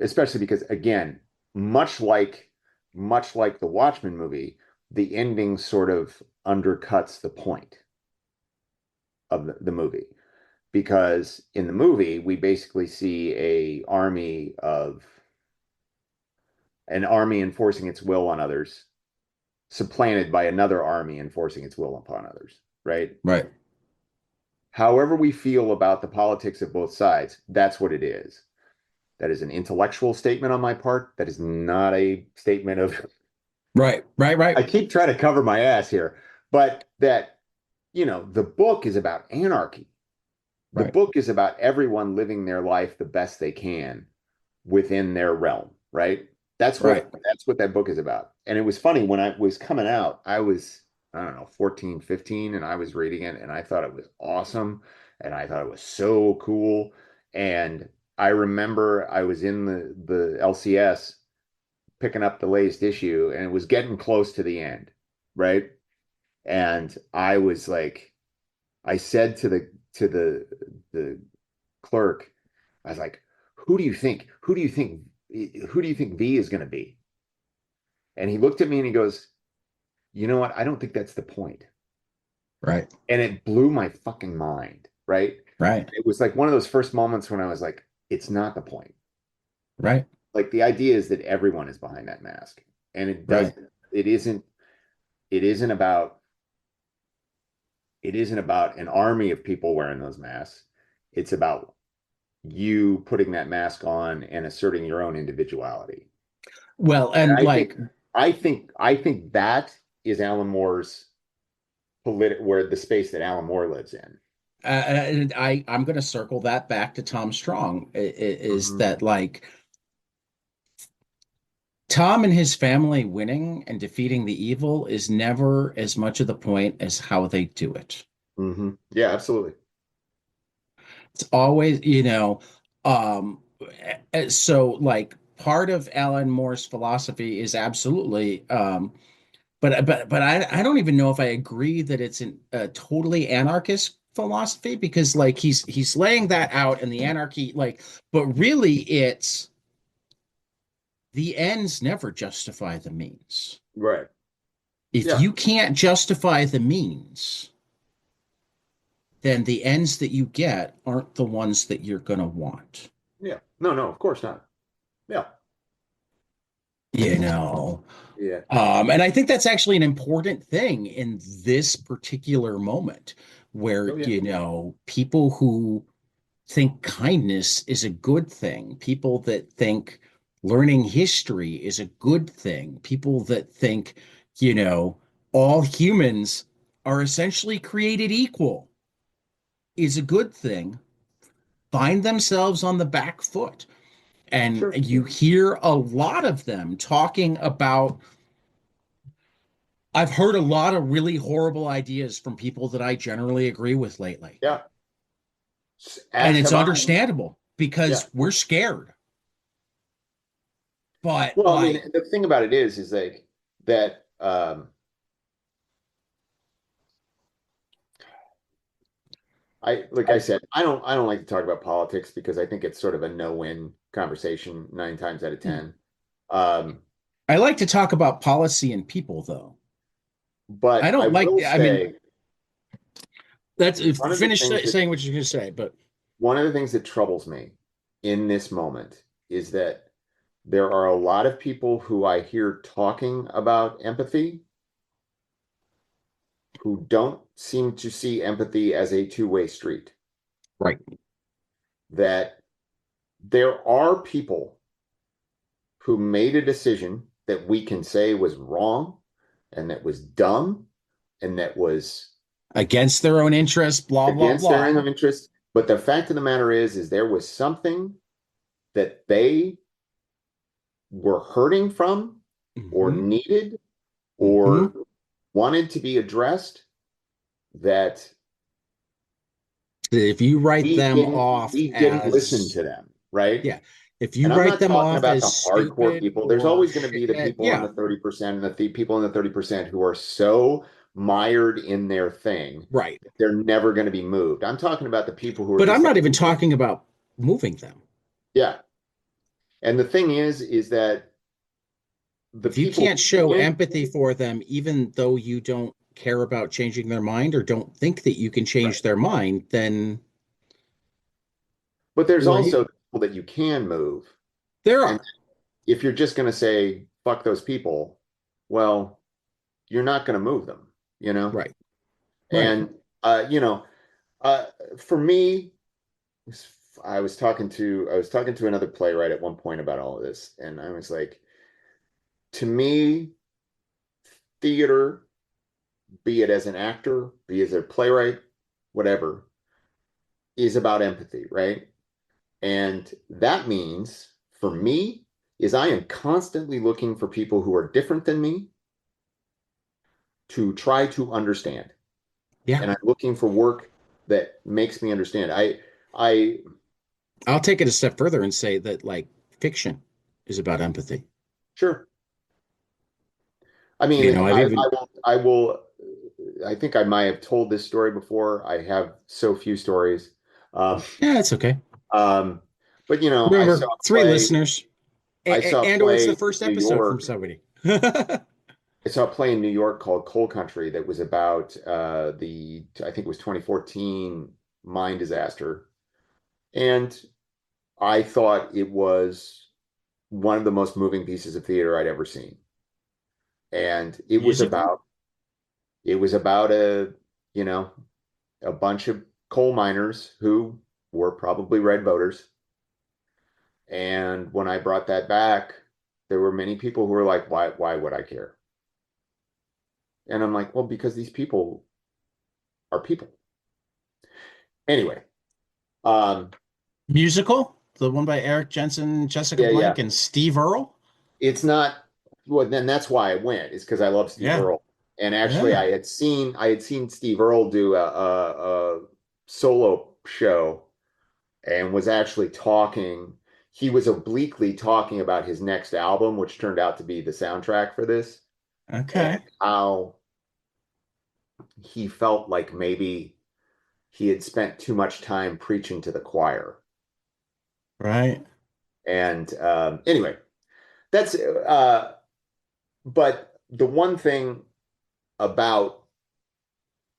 Especially because again, much like much like the Watchmen movie, the ending sort of undercuts the point of the movie. Because in the movie, we basically see an army enforcing its will on others, supplanted by another army enforcing its will upon others, right? Right. However we feel about the politics of both sides, that's what it is. That is an intellectual statement on my part. That is not a statement of, Right. Right. I Right. keep trying to cover my ass here, but the book is about anarchy. The Right. book is about everyone living their life the best they can within their realm, right? That's Right. what that's what that book is about. And it was funny when I was coming out, I don't know, 14, 15, and I was reading it and I thought it was awesome and I thought it was so cool. And I remember I was in the LCS picking up the latest issue and it was getting close to the end, right? And I was like I said to the clerk, I was like, who do you think V is going to be? And he looked at me and he goes, you know what? I don't think that's the point. Right. And it blew my fucking mind, right? Right. It was like one of those first moments when I was like, it's not the point. Right. Like the idea is that everyone is behind that mask. And Right. it isn't, it isn't about, it isn't about an army of people wearing those masks. It's about you putting that mask on and asserting your own individuality. Well, And and like I think that is Alan Moore's where the space that Alan Moore lives in. and I'm going to circle that back to Tom Strong. Is Mhm. that like Tom and his family winning and defeating the evil is never as much of the point as how they do it. Yeah, absolutely. It's always, um, so like part of Alan Moore's philosophy is absolutely, but I don't even know if I agree that it's a totally anarchist philosophy because like he's laying that out and the anarchy like, but really it's the ends never justify the means. Right. If Yeah. you can't justify the means, then the ends that you get aren't the ones that you're going to want. Yeah. No, no, of course not. Yeah. You know, Yeah. and I think that's actually an important thing in this particular moment where, Oh, yeah. people who think kindness is a good thing, people that think learning history is a good thing, people that think, you know, all humans are essentially created equal is a good thing, find themselves on the back foot. And Sure. you hear a lot of them talking about, I've heard a lot of really horrible ideas from people that I generally agree with lately. Yeah. And As it's have I. understandable Yeah. because we're scared. But Well, I mean, like, the thing about it is like that like I said, I don't like to talk about politics because I think it's sort of a no-win conversation nine times out of 10. Um, I like to talk about policy and people, though. I but I don't like, will I mean, say that's one of the finish things that saying what you're going to say, but one of the things that troubles me in this moment is that there are a lot of people who I hear talking about empathy who don't seem to see empathy as a two-way street. right. That there are people who made a decision that we can say was wrong and that was dumb and that was Against their own interests, blah, blah, against their blah. own interest. But the fact of the matter is there was something that they were hurting from or Hmm. needed or Hmm. wanted to be addressed that If you write them off we didn't listen as, to them, right? yeah, if you And I'm write not them talking off about as the hardcore stupid people. There's or always going to be the shit, people in yeah, the 30% and the people in the 30% who are so mired in their thing right. that they're never going to be moved. I'm talking about the people who are But I'm just not like, even talking about moving them. yeah. And the thing is that the If you people can't who show win, empathy for them, even though you don't care about changing their mind or don't think that you can right. change their mind, then But there's who are also you? people that you can move. There And are. if you're just going to say, fuck those people, well, you're not going to move them, you know? Right. Right. And, you know, uh, for me, I was talking to another playwright at one point about all of this, and I was like, to me, theater, be it as an actor, be it as a playwright, whatever, is about empathy, right? And that means for me is I am constantly looking for people who are different than me to try to understand. Yeah. And I'm looking for work that makes me understand. I I'll take it a step further and say that like fiction is about empathy. sure. I mean, I've even I will. I think I might have told this story before. I have so few stories. Um, Yeah, it's okay. um, but you know, Remember, three listeners, I saw a and or it's play the in first New episode from York. somebody. I saw a play in New York called Coal Country that was about the I think it was 2014 mine disaster. And I thought it was one of the most moving pieces of theater I'd ever seen. And Musical? it was about you know, a bunch of coal miners who were probably red voters. And when I brought that back, there were many people who were like, why would I care? And I'm like, well, because these people are people. Anyway, um, Musical? The one by Eric Jensen, Jessica yeah. Blank, and Steve Earle? It's not, well, then that's why I went, is because I love Steve Yeah. Earle. And actually Yeah. I had seen Steve Earle do a solo show and was actually talking. He was obliquely talking about his next album, which turned out to be the soundtrack for this, and Okay. how he felt like maybe he had spent too much time preaching to the choir. Right. And anyway, that's but the one thing about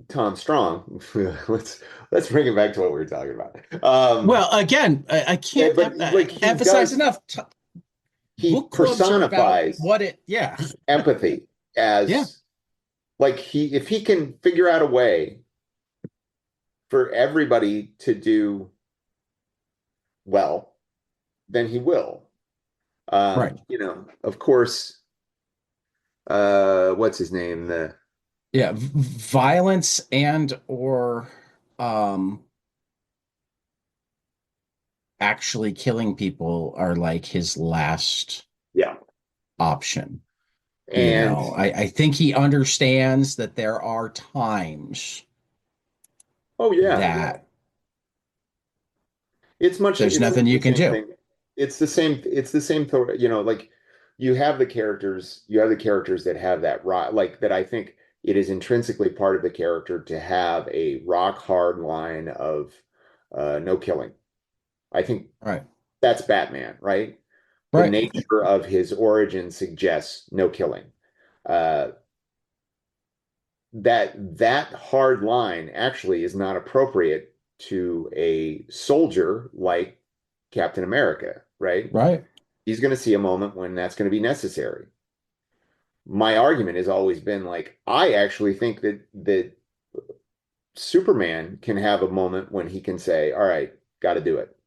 Tom Strong, let's bring it back to what we were talking about. Well, again, I can't But like emphasize enough. he Book clubs are about personifies what it, yeah. empathy Yeah. as like if he can figure out a way for everybody to do well, then he will. Right. You know, of course, what's his name? The Yeah. Violence and or um actually killing people are like his last yeah, option. You and know, I think he understands that there are times oh yeah, that there's it's nothing much you the can same do. thing. It's the same you know, like you have the characters that have that rock, like that. I think it is intrinsically part of the character to have a rock hard line of no killing. I think Right. that's Batman, right? The Right. nature of his origin suggests no killing. Uh, that hard line actually is not appropriate to a soldier like Captain America, right? Right. He's going to see a moment when that's going to be necessary. My argument has always been like, I actually think that Superman can have a moment when he can say, "All right, got to do it."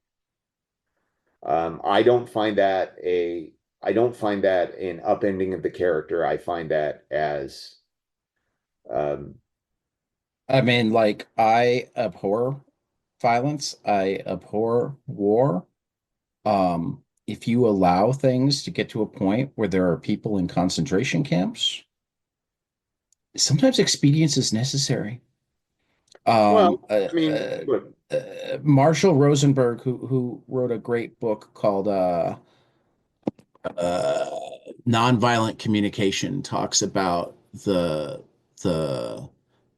I don't find that I don't find that an upending of the character. I find that as um, I mean, like, I abhor violence. I abhor war. If you allow things to get to a point where there are people in concentration camps, sometimes expedience is necessary. well, Um, I mean, look, Marshall Rosenberg, who wrote a great book called uh, Nonviolent Communication, talks about the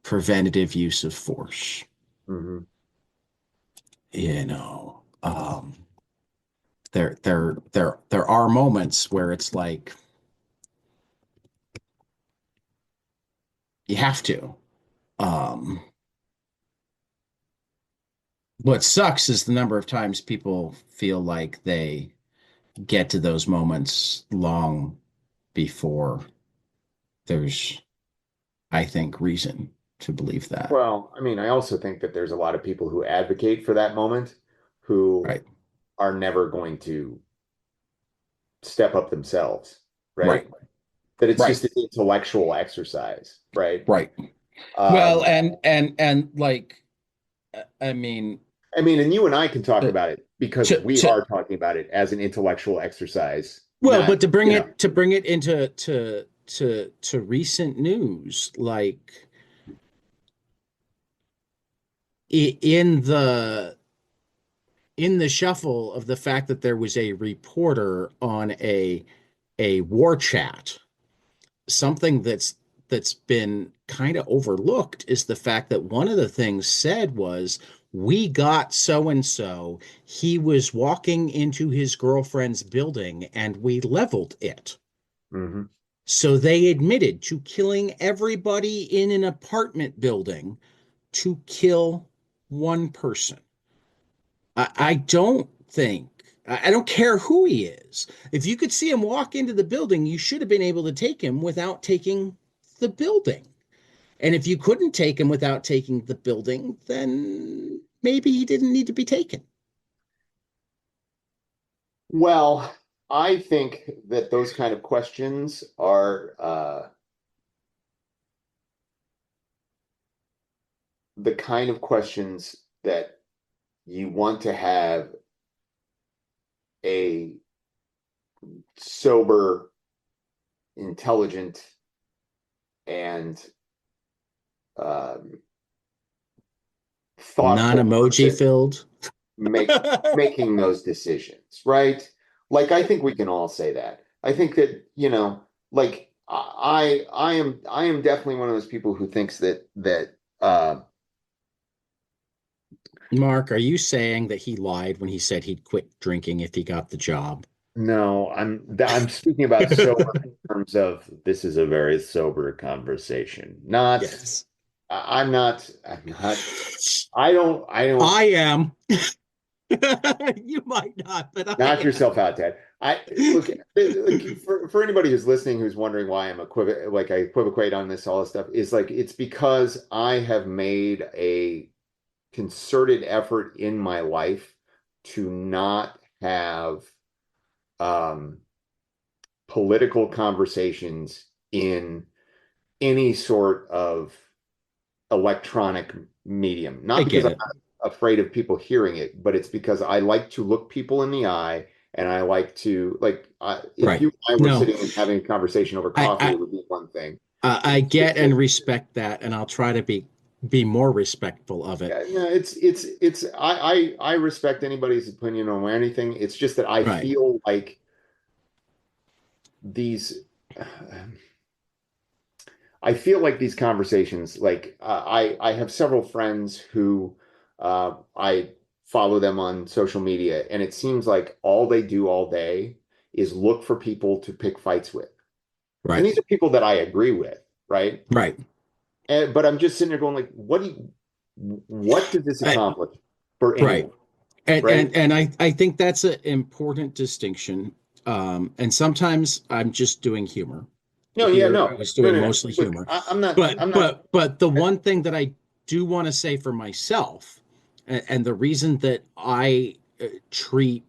preventative use of force. mhm. You know, there are moments where it's like you have to. Um, what sucks is the number of times people feel like they get to those moments long before there's, I think, reason to believe that. Well, I mean, I also think that there's a lot of people who advocate for that moment who Right. are never going to step up themselves, Right. right? That it's Right. just an intellectual exercise, right? Right. Well, Um, and like, I mean, I mean, and you and I can talk uh, about it because we to are talking about it as an intellectual exercise, well, not, but to you bring know, it into to recent news, like in the shuffle of the fact that there was a reporter on a war chat, something that's that's been kind of overlooked is the fact that one of the things said was, we got so and so. He was walking into his girlfriend's building and we leveled it. Hmm. So they admitted to killing everybody in an apartment building to kill one person. I don't think, I don't care who he is. If you could see him walk into the building, you should have been able to take him without taking the building. And if you couldn't take him without taking the building, then maybe he didn't need to be taken. Well, I think that those kind of questions are the kind of questions that you want to have a sober, intelligent, and um, thoughtful Non-emoji person filled. make making those decisions, right? Like I think we can all say that. I think that, like I am definitely one of those people who thinks that Mark, are you saying that he lied when he said he'd quit drinking if he got the job? no, I'm speaking about sober in terms of this is a very sober conversation. Not Yes. I'm not I don't I am. You might not, but I knock am. yourself out, Ted. I look like for anybody who's listening who's wondering why I equivocate on this all this stuff is like it's because I have made a concerted effort in my life to not have um political conversations in any sort of electronic medium. I Not because get I'm it. not afraid of people hearing it, but it's because I like to look people in the eye and I like to if Right. you and I were No, sitting and having a conversation over I, coffee, I it would be one thing. I It's get just and that respect that, and I'll try to be more respectful of it. yeah, no, it's I respect anybody's opinion on anything. It's just that I Right. feel like these I feel like these conversations, like I have several friends who I follow them on social media, and it seems like all they do all day is look for people to pick fights with. And Right. these are people that I agree with, right? Right. But I'm just sitting there going, like, what does this I, accomplish for right. anyone, And right? I think that's an important distinction. And sometimes I'm just doing humor. No, yeah, Here I no, was no, doing no, no. mostly Look, humor. I'm not. But the one thing that I do want to say for myself, and the reason that I treat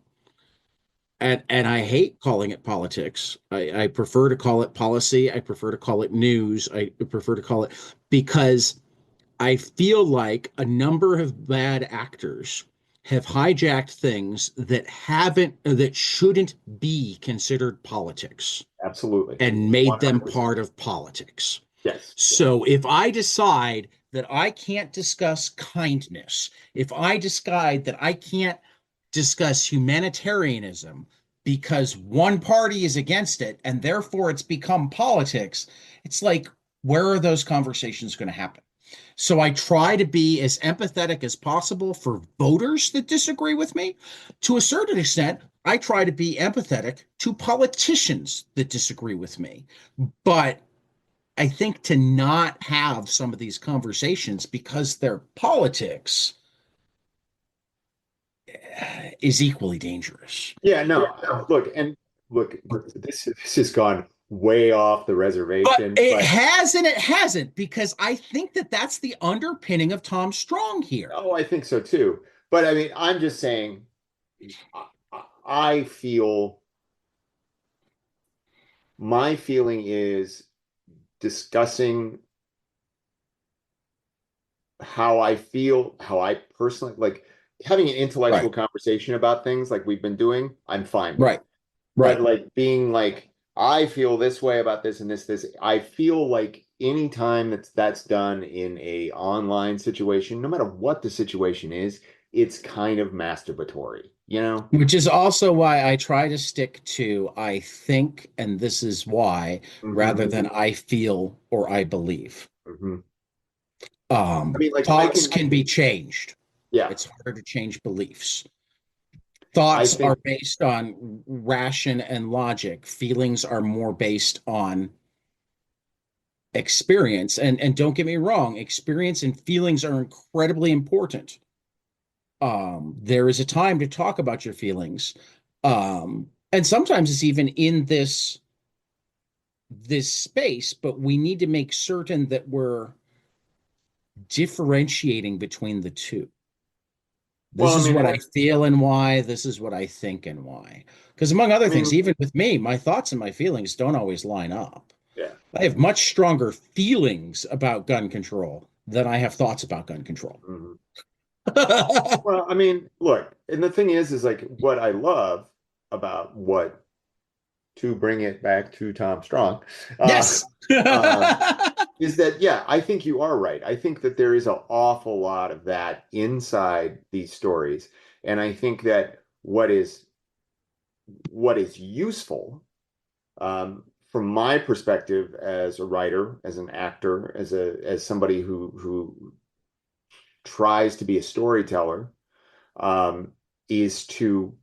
and I hate calling it politics. I prefer to call it policy. I prefer to call it news. I prefer to call it because I feel like a number of bad actors have hijacked things that shouldn't be considered politics Absolutely, and made them 100%. part of politics. Yes, So if I decide that I can't discuss kindness, if I decide that I can't discuss humanitarianism because one party is against it and therefore it's become politics, it's like, where are those conversations going to happen? So I try to be as empathetic as possible for voters that disagree with me. To a certain extent, I try to be empathetic to politicians that disagree with me. But I think to not have some of these conversations because they're politics is equally dangerous. yeah, no. Look, this has gone way off the But reservation, it but has and it hasn't because I think that that's the underpinning of Tom Strong here. oh, I think so too. But I mean, I'm just saying, I feel my feeling is discussing how I feel, how I personally like having an intellectual Right, conversation about things like we've been doing, I'm fine with. right, But right. like being like, I feel this way about this and this, I feel like anytime that's done in a online situation, no matter what the situation is, it's kind of masturbatory, you know? Which is also why I try to stick to I think, and this is why, rather Hmm. than I feel or I believe. Hmm. I mean, like I Thoughts can, can be changed. yeah, It's harder to change beliefs. I Thoughts are think, based on ration and logic. Feelings are more based on experience. And don't get me wrong, experience and feelings are incredibly important. There is a time to talk about your feelings. And sometimes it's even in this space, but we need to make certain that we're differentiating between the two. well, This I is mean, what I feel and why, this is what I think and why. Because among other I things, mean, even with me, my thoughts and my feelings don't always line up. yeah. I have much stronger feelings about gun control than I have thoughts about gun control. Mhm. Well, I mean, look, and the thing is like what I love about what to bring it back to Tom Strong, uh, Yes. um, is that, yeah, I think you are right. I think that there is an awful lot of that inside these stories. And I think that what is useful, from my perspective as a writer, as an actor, as somebody who tries to be a storyteller, um, is to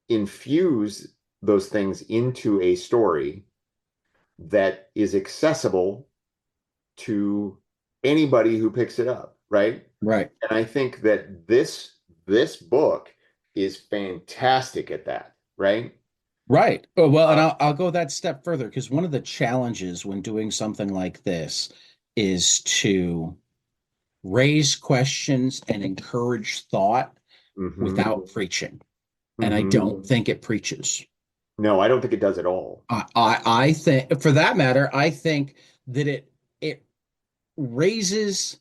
infuse those things into a story that is accessible to anybody who picks it up, right? Right. And I think that this book is fantastic at that, right? Right. Oh, well, and Uh, I'll go that step further because one of the challenges when doing something like this is to raise questions and encourage thought mhm, without preaching. And I mhm. don't think it preaches. No, I don't think it does at all. I think, for that matter, I think that it raises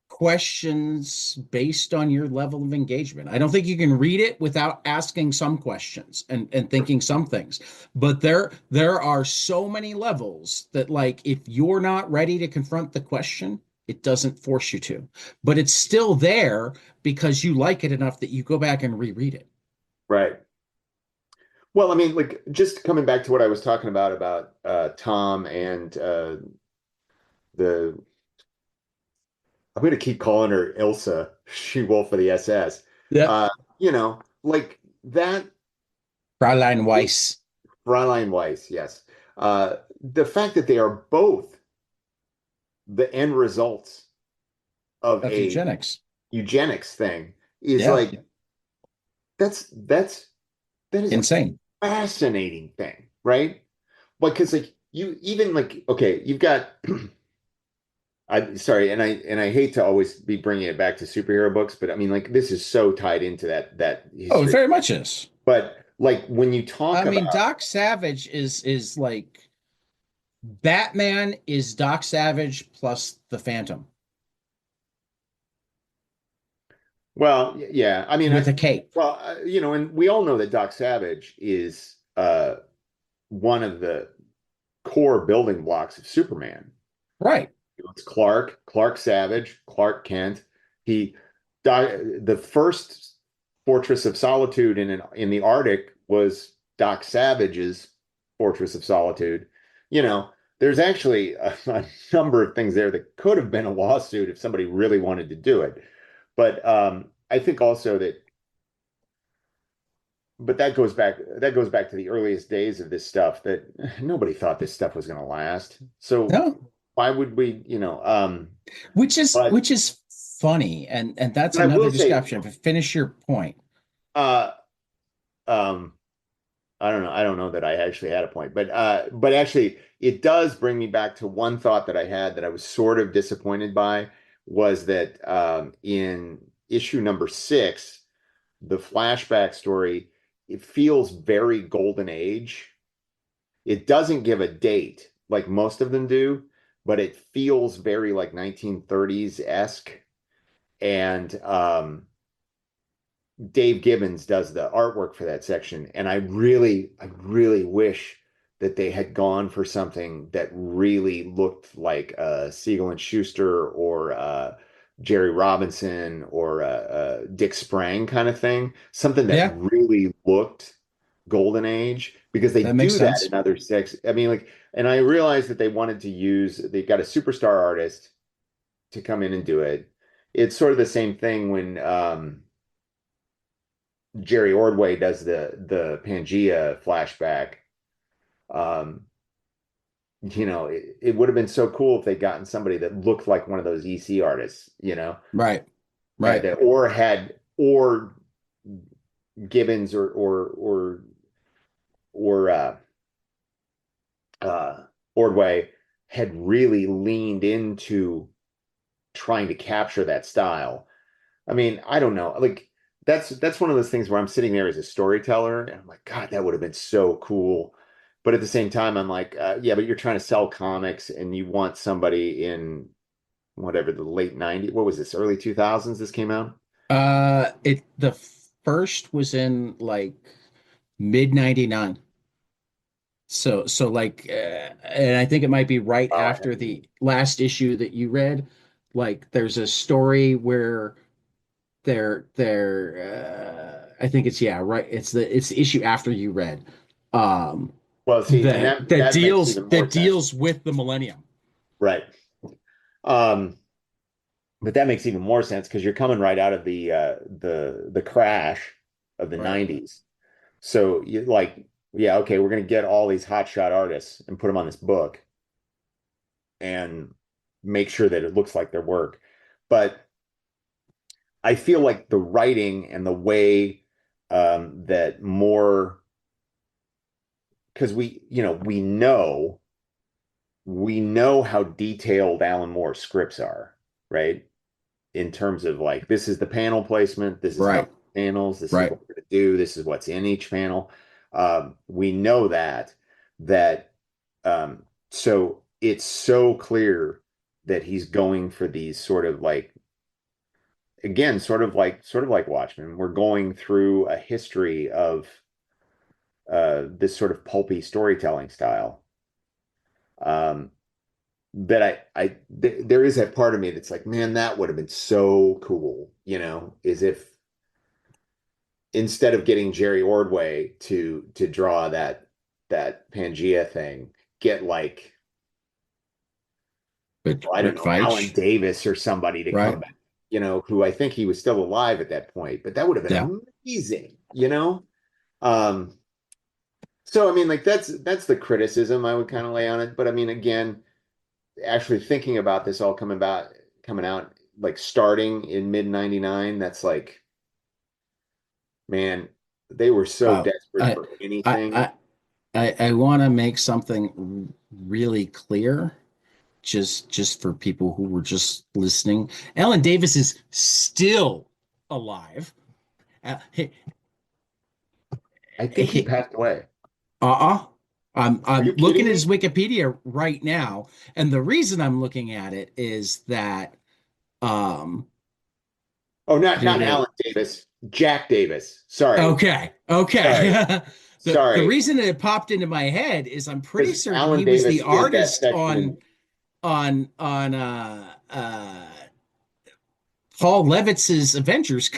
questions based on your level of engagement. I don't think you can read it without asking some questions and thinking some things. But there are so many levels that like if you're not ready to confront the question, it doesn't force you to. But it's still there because you like it enough that you go back and reread it. Right. Well, I mean, like just coming back to what I was talking about Tom and the I'm going to keep calling her Ilsa, She-Wolf of the SS. Yep. Uh, like that, Fräulein Weiss. Fräulein Weiss, yes. The fact that they are both the end results of Of a eugenics. eugenics thing is Yeah. like that is a Insane. fascinating thing, right? Like, because like you even like okay, you've got I sorry, and I hate to always be bringing it back to superhero books, but I mean like this is so tied into that Oh, it history. very much is. But like when you talk I about mean, Doc Savage is like Batman is Doc Savage plus the Phantom yeah, I mean with a cape. and we all know that Doc Savage is one of the core building blocks of Superman. Right. It's Clark Savage, Clark Kent. He the first Fortress of Solitude in the Arctic was Doc Savage's Fortress of Solitude. You know, there's actually a number of things there that could have been a lawsuit if somebody really wanted to do it. But I think also but that goes back to the earliest days of this stuff that nobody thought this stuff was going to last. So No, why would we, but which is funny, and that's but I another will say, discussion. But finish your point. uh, um, I don't know. I don't know that I actually had a point, but actually, it does bring me back to one thought that I had that I was sort of disappointed by was that in issue number 6, the flashback story, it feels very golden age. It doesn't give a date like most of them do, but it feels very like 1930s-esque. And Dave Gibbons does the artwork for that section, and I really wish that they had gone for something that really looked like Siegel and Schuster or Jerry Robinson or Dick Sprang kind of thing, something that Yeah, really looked golden age, because they that makes do that sense. in other six. I mean, like, and I realized that they wanted to use, they got a superstar artist to come in and do it. It's sort of the same thing when Jerry Ordway does the Pangea flashback. Um, it would have been so cool if they'd gotten somebody that looked like one of those EC artists, Right, had right. that, or Gibbons or uh, Ordway had really leaned into trying to capture that style. I mean, I don't know. Like that's one of those things where I'm sitting there as a storyteller and I'm like, God, that would have been so cool. But at the same time, I'm like, yeah, but you're trying to sell comics and you want somebody in whatever the late 90s. What was this? Early 2000s this came out? The first was in like mid 99. So like, and I think it might be right Oh, I after haven't. the last issue that you read. Like, there's a story where I think it's, yeah, right. It's the issue after you read, um, Well, see, and that makes even more that sense. deals with the millennium. Right. Um, but that makes even more sense because you're coming right out of the crash of the Right. 90s. So you like, yeah, okay, we're gonna get all these hotshot artists and put them on this book and make sure that it looks like their work. But I feel like the writing and the way that more, because we know how detailed Alan Moore's scripts are, right? In terms of like, this is the panel placement, this is how Right. panels, this is Right. what we're going to do, this is what's in each panel. We know that so it's so clear that he's going for these sort of like, again, sort of like Watchmen. We're going through a history of this sort of pulpy storytelling style. Um, that there is that part of me that's like, man, that would have been so cool, is if instead of getting Jerry Ordway to draw that Pangea thing, get like, I don't Rick know, Alan Veitch. Davis or somebody to come Right. back, who I think he was still alive at that point, but that would have Yeah. been amazing. Um, so I mean, like that's the criticism I would kind of lay on it. But I mean, again, actually thinking about this all coming out like starting in mid 99, that's like, man, they were so Uh, desperate I for I anything. I I want to make something really clear, just for people who were just listening. Alan Davis is still alive. He, I think he he, passed away. uh-uh. Are I'm you looking kidding at his me? Wikipedia right now, and the reason I'm looking at it is that um Oh, not the Alan Davis, Jack Davis. Sorry. okay, Sorry. okay. The Sorry. reason that it popped into my head is I'm pretty Because certain Alan he was the Davis is that artist section. on Paul Levitz's Avengers.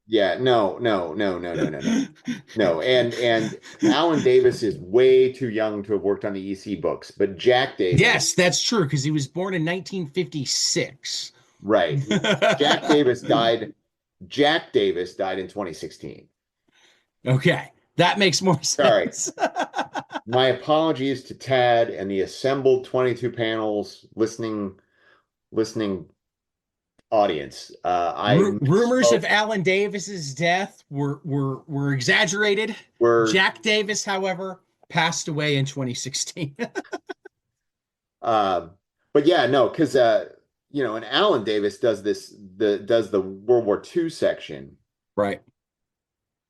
Yeah, no, no, no, no, no, no, no. No, and Alan Davis is way too young to have worked on the EC books, but Jack Davis, Yes, that's true because he was born in 1956. right. Jack Davis died. Jack Davis died in 2016. Okay, that makes more Sorry. sense. My apologies to Tad and the assembled 22 panels listening audience. I Rumors misspoke. of Alan Davis's death were exaggerated. We're Jack Davis, however, passed away in 2016. uh, but yeah, no, because and Alan Davis does the World War II section, Right.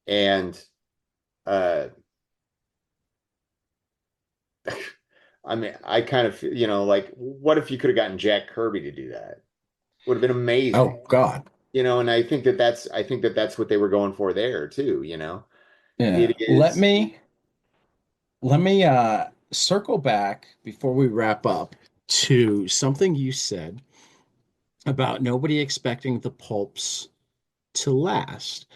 and uh, I mean, I kind of like, what if you could have gotten Jack Kirby to do that? Would have been amazing. Oh God. And I think that that's what they were going for there too. Yeah. It is. Let me circle back before we wrap up to something you said. about nobody expecting the pulps to last.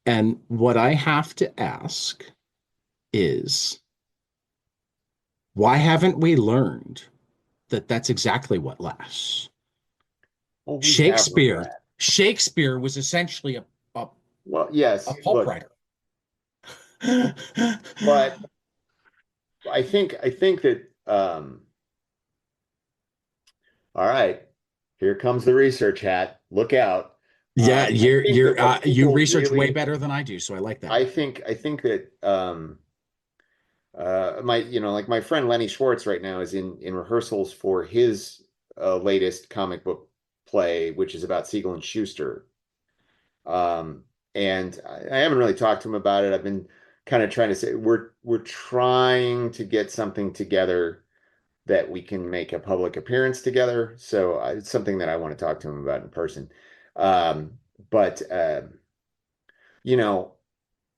And what I have to ask is, why haven't we learned that that's exactly what lasts? Well, we have learned Shakespeare, that. Shakespeare was essentially a, Well, a yes, pulp look, writer. but I think that all right, here comes the research hat. Look out. Yeah, I think that what you people research way really, better than I do, so I like that. I think that my like my friend Lenny Schwartz right now is in rehearsals for his latest comic book play, which is about Siegel and Schuster. Um, and I haven't really talked to him about it. I've been kind of trying to say we're trying to get something together that we can make a public appearance together. So it's something that I want to talk to him about in person. But you know,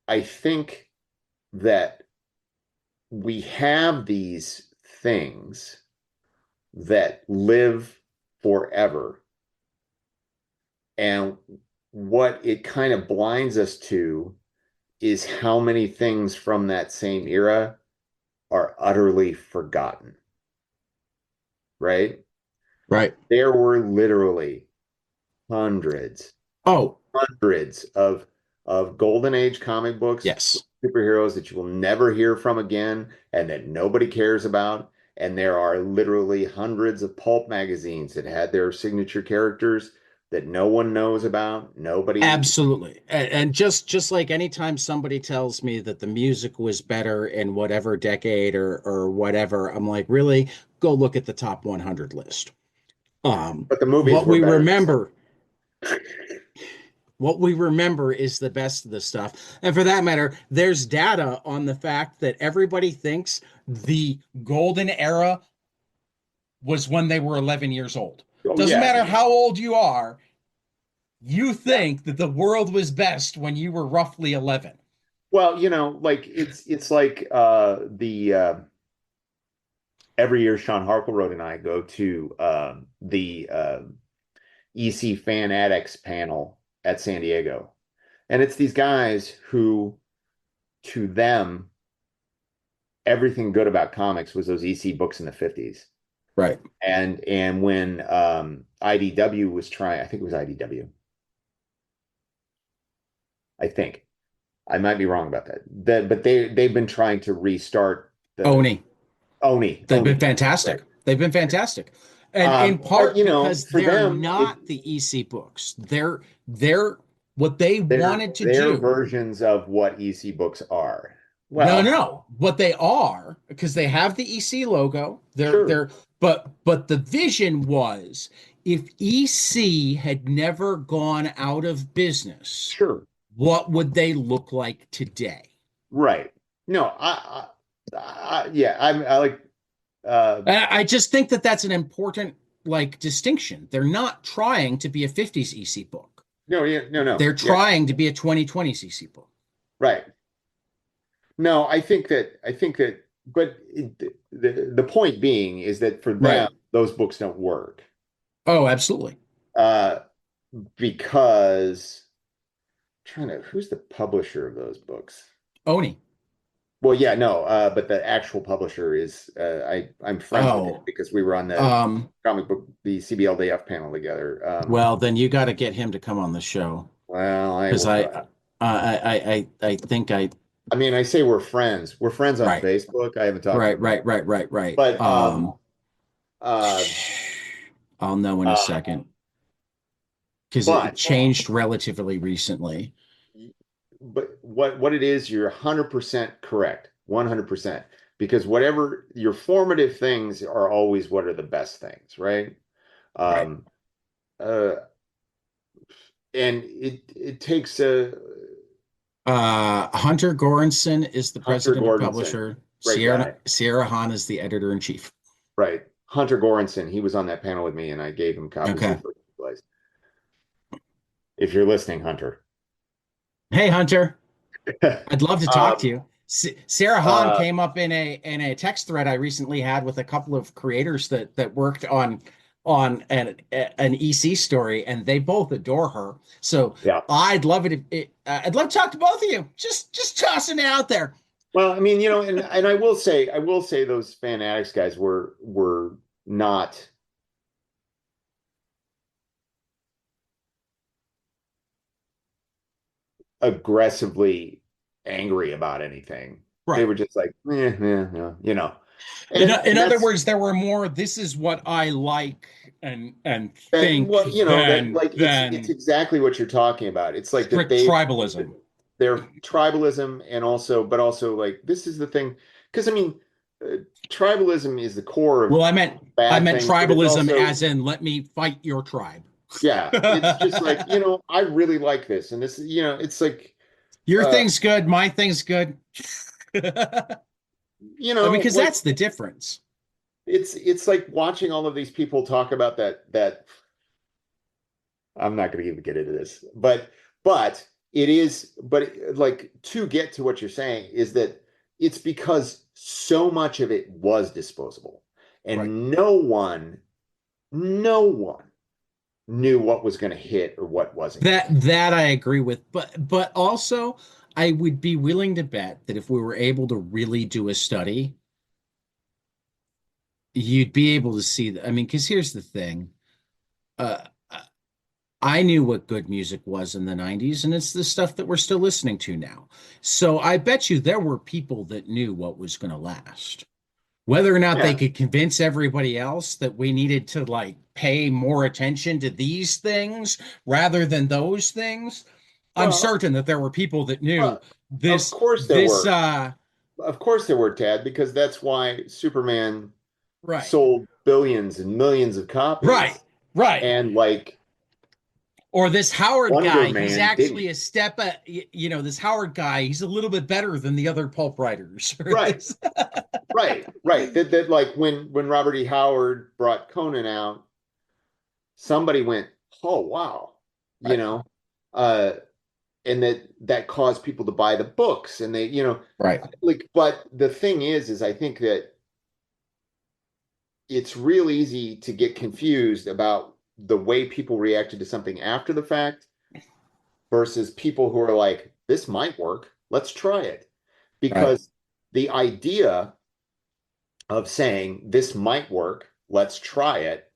I think that we have these things that live forever. And what it kind of blinds us to is how many things from that same era are utterly forgotten, right? Right. There were literally hundreds, Oh, hundreds of golden age comic books, yes. superheroes that you will never hear from again and that nobody cares about. And there are literally hundreds of pulp magazines that had their signature characters that no one knows about. Nobody, Absolutely. And just like anytime somebody tells me that the music was better in whatever decade or whatever, I'm like, really? Go look at the top 100 list. but the movies What were we better. remember, what we remember is the best of the stuff. And for that matter, there's data on the fact that everybody thinks the golden era was when they were 11 years old. Oh Doesn't yeah, matter how old you are, you yeah. think that the world was best when you were roughly 11. Well, like it's like the every year Sean Harkleroad and I go to the EC Fan Addicts panel at San Diego. And it's these guys who, to them, everything good about comics was those EC books in the 50s. Right. And when IDW was trying, I think it was IDW, I think. I might be wrong about that. But they've been trying to restart the Oni. They've been Oni. Right. fantastic. They've been fantastic. And in But part because for they're them, not the EC books. They're what they they're wanted to their do. versions of what EC books are. No, no, Well, no. What they are, because they have the EC logo. sure, But the vision was, if EC had never gone out of business, sure. what would they look like today? Right. No, yeah, I like, uh, I just think that that's an important like distinction. They're not trying to be a 50s EC book. no, yeah, no, They're yeah, trying to be a 2020s EC book. right. No, but the point being is that for them, Right. those books don't work, Oh, absolutely. uh, because who's the publisher of those books? Oni. Well, yeah, no, but the actual publisher is, I'm friends with him Oh, because we were on the um, comic book, the CBLDF panel together. well, then you got to get him to come on the show Well, I because will try. I think I I mean, I say we're friends. We're friends on right, Facebook. I haven't talked to right, him yet. right, right, right, right. But uh I'll know in a uh second because it but changed relatively recently. what it is, you're 100% correct. 100%. Because whatever your formative things are always what are the best things, right? Right. Um uh and it takes a Hunter Goranson is the Hunter president of Gordonson, publisher. great guy. Sierra Hahn is the editor in chief. Right. Hunter Goranson, he was on that panel with me and I gave him copies Okay. of the plays. If you're listening, Hunter. Hey, Hunter, I'd love to talk to Um, you. Sarah Hahn uh, came up in a text thread I recently had with a couple of creators that worked on on an EC story, and they both adore her. So Yeah. I'd love it I'd love to talk to both of you. Just tossing it out there. Well, I mean, and I will say those fanatics guys were not aggressively angry about anything. They Right. were just like, yeah. In And other that's words, there were more, this is what I like and that, think well, that like it's than exactly what you're talking about. It's like that strict tribalism. their tribalism, and also, but also like this is the thing, because I mean, tribalism is the core of Well, I bad meant things, but it's tribalism also, as in let me fight your tribe. yeah, it's just like, I really like this, and this, it's like, Your uh, thing's good, my thing's good. I mean, because like that's the difference. it's like watching all of these people talk about that. I'm not going to even get into this, but it is, but like to get to what you're saying is that it's because so much of it was disposable, Right. and no one knew what was going to hit or what wasn't going to hit. That I agree with, but also I would be willing to bet that if we were able to really do a study, you'd be able to see that. I mean, because here's the thing. Uh, I knew what good music was in the 90s, and it's the stuff that we're still listening to now. So I bet you there were people that knew what was going to last. Whether or not they Yeah. could convince everybody else that we needed to like pay more attention to these things rather than those things, I'm Well, certain that there were people that knew uh, of course there this were. Of course there were, Tad, because that's why Superman right. sold billions and millions of Right. copies, Right. and like Or this Howard Wonder guy, he's Man actually didn't. a step, this Howard guy, he's a little bit better than the other pulp writers. Or Right. this. Right. That like when Robert E. Howard brought Conan out, somebody went, "Oh wow," you Right, know, uh, and that caused people to buy the books, and they, right, like. But the thing is I think that it's real easy to get confused about the way people reacted to something after the fact versus people who are like, "This might work. Let's try it," right, because the idea of saying this might work, let's try it,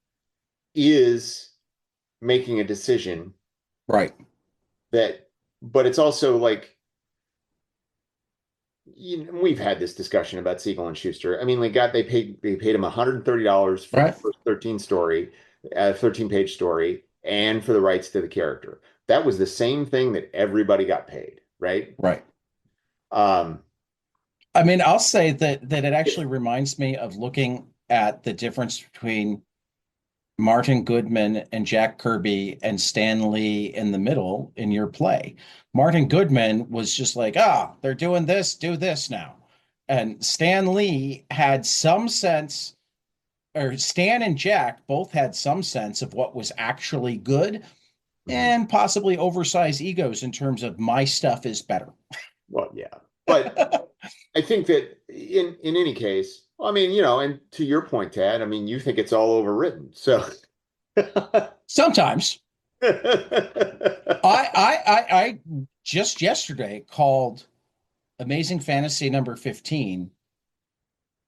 is making a decision right. that, but it's also like, we've had this discussion about Siegel and Schuster. I mean, they paid him $130 for the Right, first 13-page story, and for the rights to the character. That was the same thing that everybody got paid, right? right. Um, I mean, I'll say that it actually reminds me of looking at the difference between Martin Goodman and Jack Kirby and Stan Lee in the middle in your play. Martin Goodman was just like, they're doing this, do this now. And Stan Lee had some sense, or Stan and Jack both had some sense of what was actually good mhm. and possibly oversized egos in terms of my stuff is better. Well, yeah, but I think that in any case, I mean, and to your point, Tad, I mean, you think it's all overwritten, so. Sometimes I just yesterday called Amazing Fantasy number 15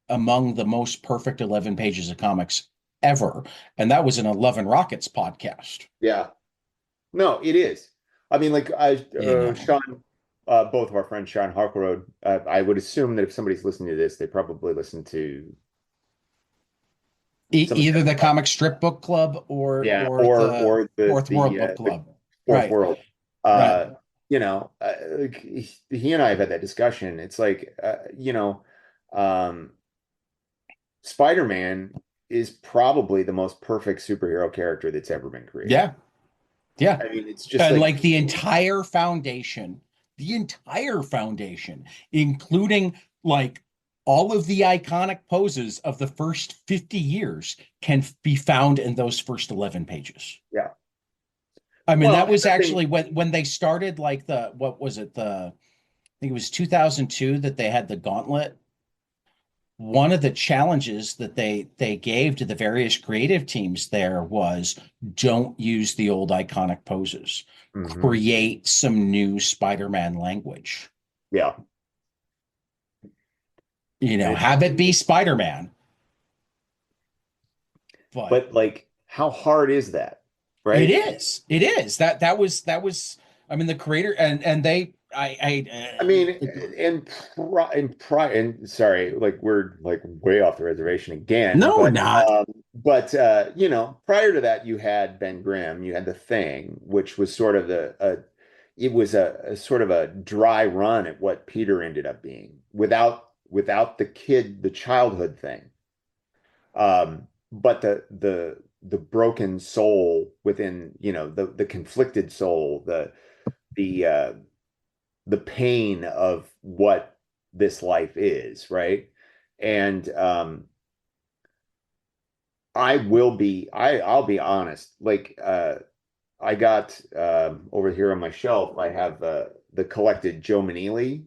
among the most perfect 11 pages of comics ever. And that was an 11 Rockets podcast. Yeah, no, it is. I mean, like You know, Sean, both of our friends, Sean Harkroad. I would assume that if somebody's listening to this, they probably listen to some of the either other the comic podcasts. strip book club Yeah, or the or Fourth World Book the Club. Fourth Right, World. right. Like, he and I have had that discussion. It's like, um, Spider-Man is probably the most perfect superhero character that's ever been created. Yeah, yeah. I mean, it's just And like, like the entire foundation, including like all of the iconic poses of the first 50 years can be found in those first 11 pages. yeah. I mean, Well, that and was the thing, actually when they started like what was it? I think it was 2002 that they had the gauntlet one of the challenges that they gave to the various creative teams there was don't use the old iconic poses. Hmm. Create some new Spider-Man language. Yeah. And Have it be Spider-Man, but but like, how hard is that? it Right? is. It is. That was I mean the creator and they I mean, I and sorry, like we're like way off the reservation again, no, not. prior to that, you had Ben Grimm, you had The Thing, which was sort of it was a sort of a dry run at what Peter ended up being without the childhood thing. But the broken soul within, the conflicted soul, the uh the pain of what this life is, right? And I'll be honest, like I got over here on my shelf, I have the collected Joe Maneely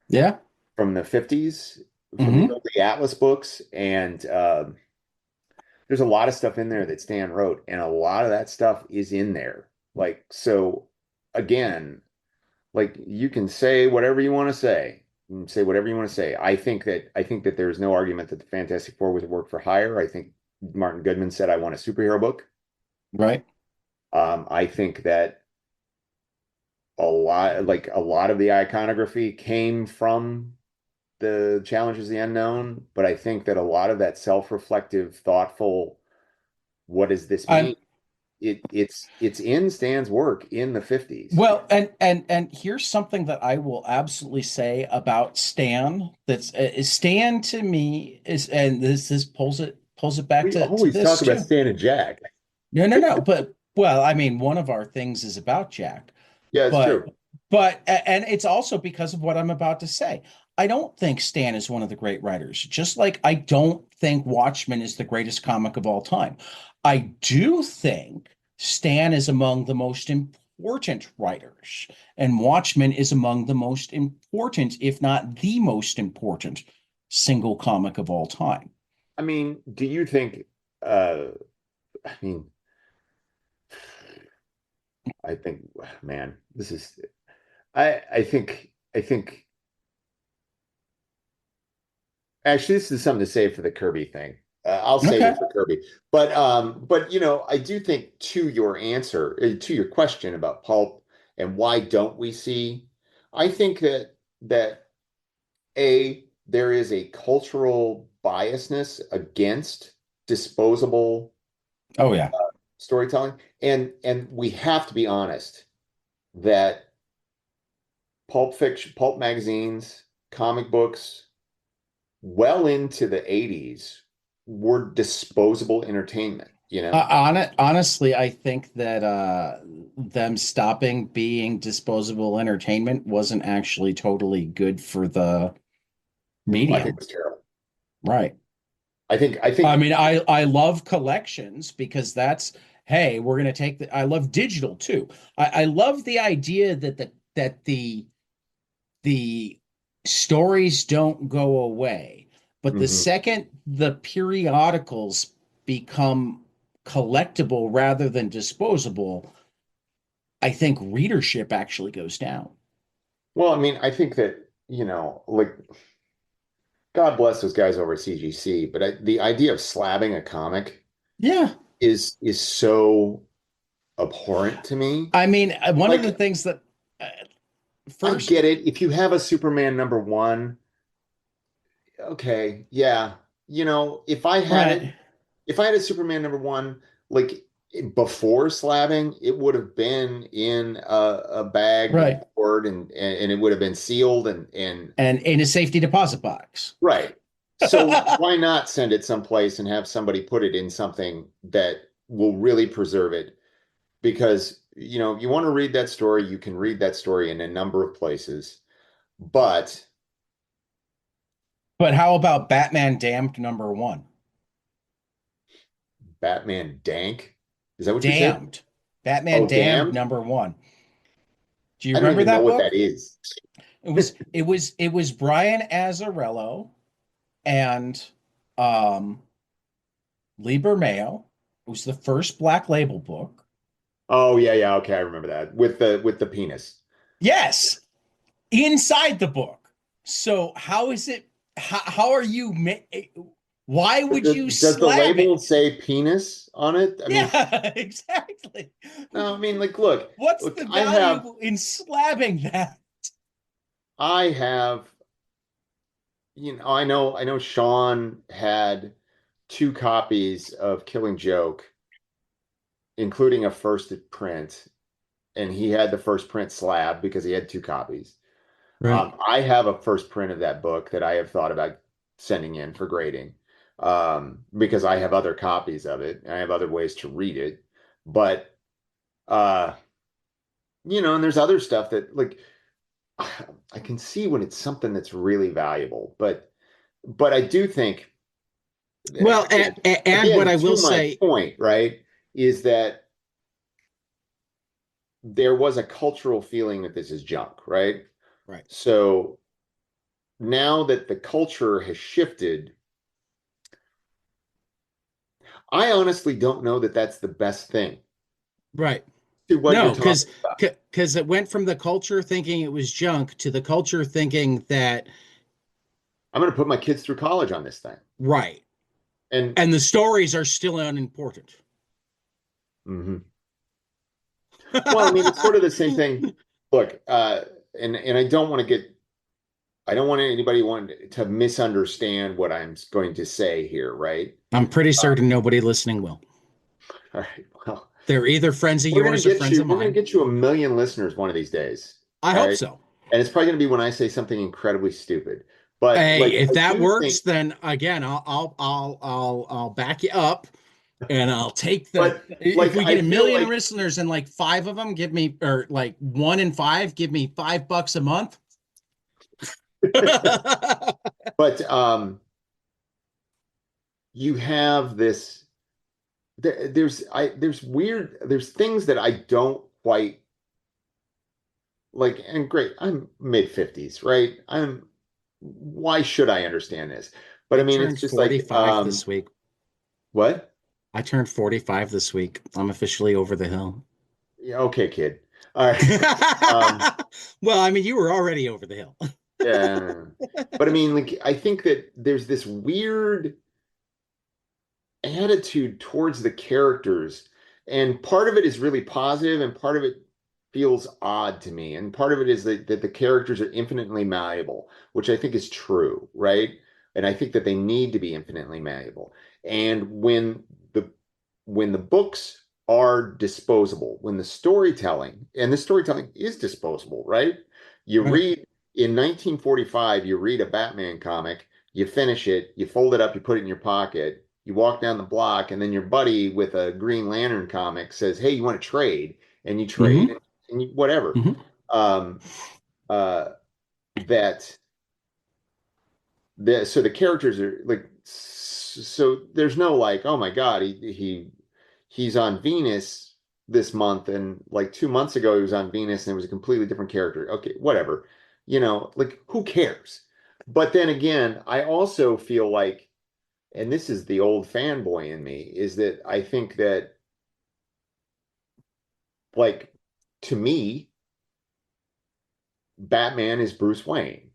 Yeah. from the 50s, from the Hmm. early Atlas books, and there's a lot of stuff in there that Stan wrote, and a lot of that stuff is in there. Like, so again, like you can say whatever you want to say. You can say whatever you want to say. I think that there's no argument that the Fantastic Four was a work for hire. I think Martin Goodman said, "I want a superhero book." Right. I think that a lot of the iconography came from the Challenges of the Unknown, but I think that a lot of that self-reflective, thoughtful, what does this I'm mean? It's in Stan's work in the 50s. Well, and here's something that I will absolutely say about Stan. Stan to me is, and this pulls it back We to always talk this about too. Stan and Jack. No, no, no. But well, I mean, one of our things is about Jack, Yeah, it's but true. and it's also because of what I'm about to say. I don't think Stan is one of the great writers, just like I don't think Watchmen is the greatest comic of all time. I do think Stan is among the most important writers, and Watchmen is among the most important, if not the most important, single comic of all time. I mean, do you think, uh, I mean, I think, man, I think, actually, this is something to save for the Kirby thing. I'll save Okay. it for Kirby. But I do think to your answer, to your question about pulp and why don't we see, I think that there is a cultural biasness against disposable Oh yeah. storytelling, and we have to be honest that pulp fiction, pulp magazines, comic books, well into the 80s were disposable entertainment, you know? Honestly, I think that them stopping being disposable entertainment wasn't actually totally good for the I think medium. it's terrible. Right. I I think mean, I love collections because that's, hey, we're gonna take the I love digital too. I love the idea that the stories don't go away, but the mhm. second the periodicals become collectible rather than disposable, I think readership actually goes down. Well, I mean, I think that, like God bless those guys over at CGC, but the idea of slabbing a comic Yeah. is so abhorrent to me. I mean, one of the Like, things that uh, I first, get it. If you have a Superman #1, okay, yeah. If I had it, right, if I had a Superman #1, like before slabbing, it would have been in a bag of right, board, and it would have been sealed and and in a safety deposit box. right. So why not send it someplace and have somebody put it in something that will really preserve it? Because, you want to read that story, you can read that story in a number of places, but But how about Batman Damned #1? Batman Dank, is that what you said? Damned. Batman Oh, Damned damned? '1. Do you I don't remember even know that what that book? is. It was Brian Azzarello and um, Liber Mayo was the first Black Label book. Oh yeah, yeah, okay, I remember that with the penis. Yes, inside the book. So how is it? How are you? Why would you Does the slab label it? say penis on it? I mean, Yeah, exactly. no, I mean, like, look, What's look, the value in slabbing that? I have, I know Sean had two copies of Killing Joke, including a first print, and he had the first print slab because he had two copies. Right. I have a first print of that book that I have thought about sending in for grading, because I have other copies of it and I have other ways to read it. But uh, and there's other stuff that like I can see when it's something that's really valuable, but I do think Well, and what again, I will to my say, point, right, is that there was a cultural feeling that this is junk, right? right, So now that the culture has shifted, I honestly don't know that that's the best thing right. to what you're No, talking because about. because it went from the culture thinking it was junk to the culture thinking that I'm going to put my kids through college on this thing. right, And and the stories are still unimportant. mhm. Well, I mean, it's sort of the same thing. Look, and I don't want anybody want to misunderstand what I'm going to say here, right? I'm pretty certain nobody listening will. All right. Well, They're either friends of yours or friends of we're gonna mine. get you 1 million listeners one of these days. I All hope right. so. And it's probably gonna be when I say something incredibly stupid. But Hey, like if I that do think works, then again, I'll back you up, and I'll take the. but If like we get I a feel million like listeners and like five of them give me, or like one in five give me $5 a month. but you have this there's things that I don't quite like, and great, I'm mid 50s, right? I'm why should I understand this? But I I mean, it's turned just like 45 this week. what? I turned 45 this week. I'm officially over the hill. Yeah, okay, kid. All right. Um, Well, I mean, you were already over the hill. yeah. But I mean, like, I think that there's this weird attitude towards the characters, and part of it is really positive, and part of it feels odd to me. And part of it is that the characters are infinitely malleable, which I think is true, right? And I think that they need to be infinitely malleable. And when the books are disposable, when the storytelling, and the storytelling is disposable, right? You Right. read in 1945, you read a Batman comic, you finish it, you fold it up, you put it in your pocket, you walk down the block, and then your buddy with a Green Lantern comic says, "Hey, you want to trade?" And you trade, Hmm. and you, whatever. Hmm. Um, uh, that so the characters are like, so there's no like, oh my God, he's on Venus this month, and like 2 months ago he was on Venus and it was a completely different character. Okay, whatever. Like who cares? But then again, I also feel like, and this is the old fanboy in me, is that I think that like to me, Batman is Bruce Wayne,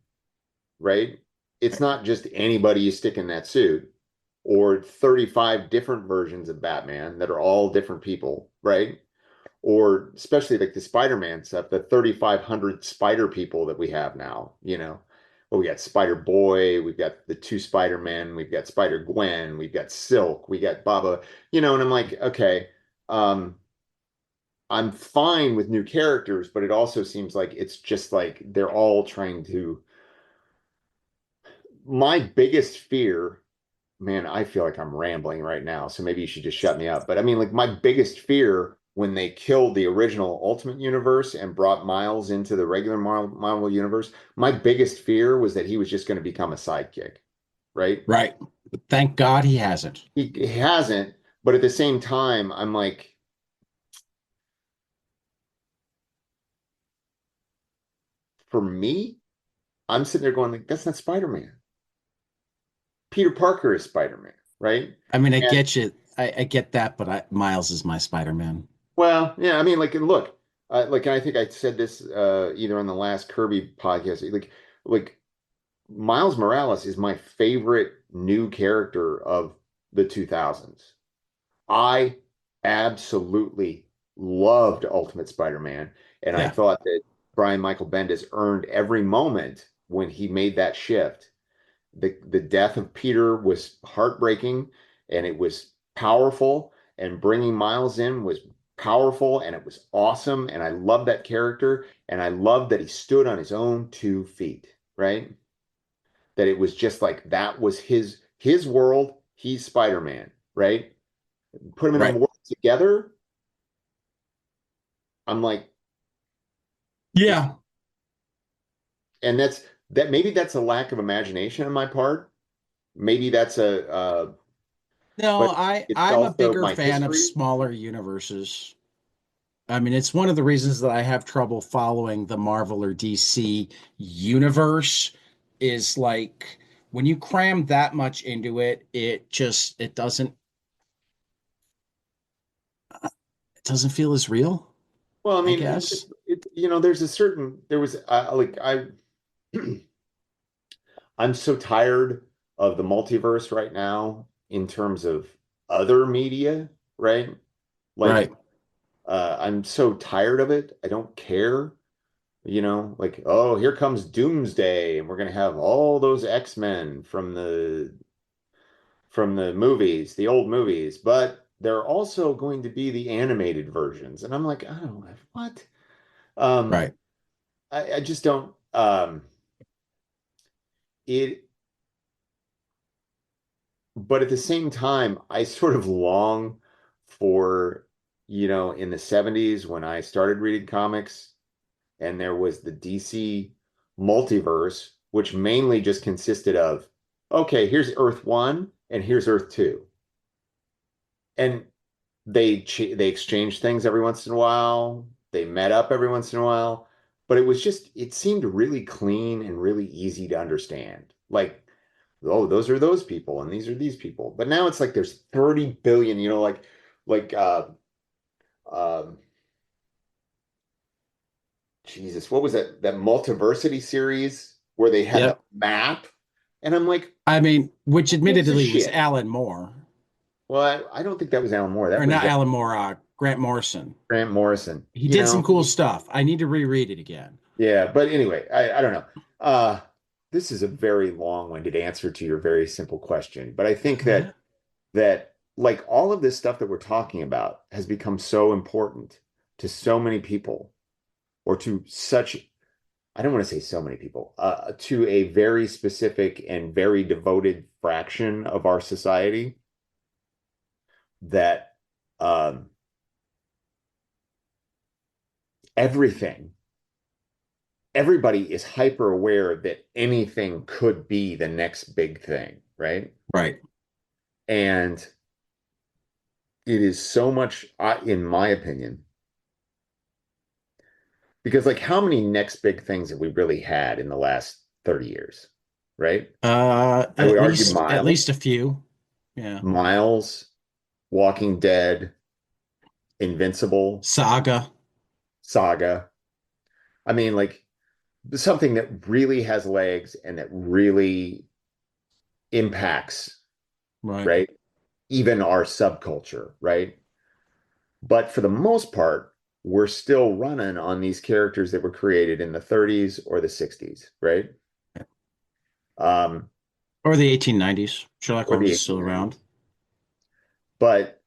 right? It's not just anybody you stick in that suit or 35 different versions of Batman that are all different people, right? Or especially like the Spider-Man stuff, the 3,500 Spider people that we have now, Well, we got Spider Boy, we've got the two Spider-Men, we've got Spider Gwen, we've got Silk, we got Baba, and I'm like, okay, um, I'm fine with new characters, but it also seems like it's just like they're all trying to. My biggest fear, man, I feel like I'm rambling right now, so maybe you should just shut me up. But I mean, like, my biggest fear when they killed the original Ultimate Universe and brought Miles into the regular Marvel Universe, my biggest fear was that he was just going to become a sidekick, right? Right. But thank God he hasn't. He hasn't, but at the same time, I'm like, for me, I'm sitting there going like, that's not Spider-Man. Peter Parker is Spider-Man, right? I mean, I And get you. I get that, but Miles is my Spider-Man. well, yeah, I mean, like, look, like I think I said this either on the last Kirby podcast, like Miles Morales is my favorite new character of the 2000s. I absolutely loved Ultimate Spider-Man, and I Yeah, thought that Brian Michael Bendis earned every moment when he made that shift. The death of Peter was heartbreaking, and it was powerful, and bringing Miles in was powerful, and it was awesome, and I loved that character, and I loved that he stood on his own 2 feet, right? That it was just like that was his world. He's Spider-Man, right? Put him in a right. world together. I'm like, it's Yeah. and that maybe that's a lack of imagination on my part. Maybe that's No, but it's I'm a also bigger my fan of history. smaller universes. I mean, it's one of the reasons that I have trouble following the Marvel or DC universe is like when you cram that much into it, it doesn't feel as real, Well, I I mean, guess. there's a certain there was like I'm so tired of the multiverse right now in terms of other media, right? Right. Like I'm so tired of it. I don't care. Like, oh, here comes Doomsday, and we're gonna have all those X-Men from the movies, the old movies, but they're also going to be the animated versions. And I'm like, I don't know what. Um, Right. I just don't it but at the same time, I sort of long for, in the 70s when I started reading comics and there was the DC multiverse, which mainly just consisted of, okay, here's Earth 1 and here's Earth 2. And they exchanged things every once in a while. They met up every once in a while, but it seemed really clean and really easy to understand. Like, oh, those are those people and these are these people. But now it's like there's 30 billion, like um Jesus, what was that multiversity series where they had the Yep. map? And I'm like, I mean, which who gives a admittedly was shit? Alan Moore, Well, I don't think that was Alan Moore. That or was not Alan Moore, Grant Morrison. Grant Morrison. He did some cool stuff. I need to reread it again. Yeah, but anyway, I don't know. This is a very long-winded answer to your very simple question, but I think that like all of this stuff that we're talking about has become so important to so many people, or to such, I don't want to say so many people, to a very specific and very devoted fraction of our society that um, everything everybody is hyper aware that anything could be the next big thing, right? Right. And it is so much, in my opinion, because like how many next big things have we really had in the last 30 years, right? I would argue At Miles, least a few. Yeah. Miles, Walking Dead, Invincible, Saga. Saga. I mean, like something that really has legs and that really impacts, Right. right? Even our subculture, right? But for the most part, we're still running on these characters that were created in the 30s or the 60s, right? Um, Or the 1890s. Sherlock or Holmes the is still 1890s. around. But,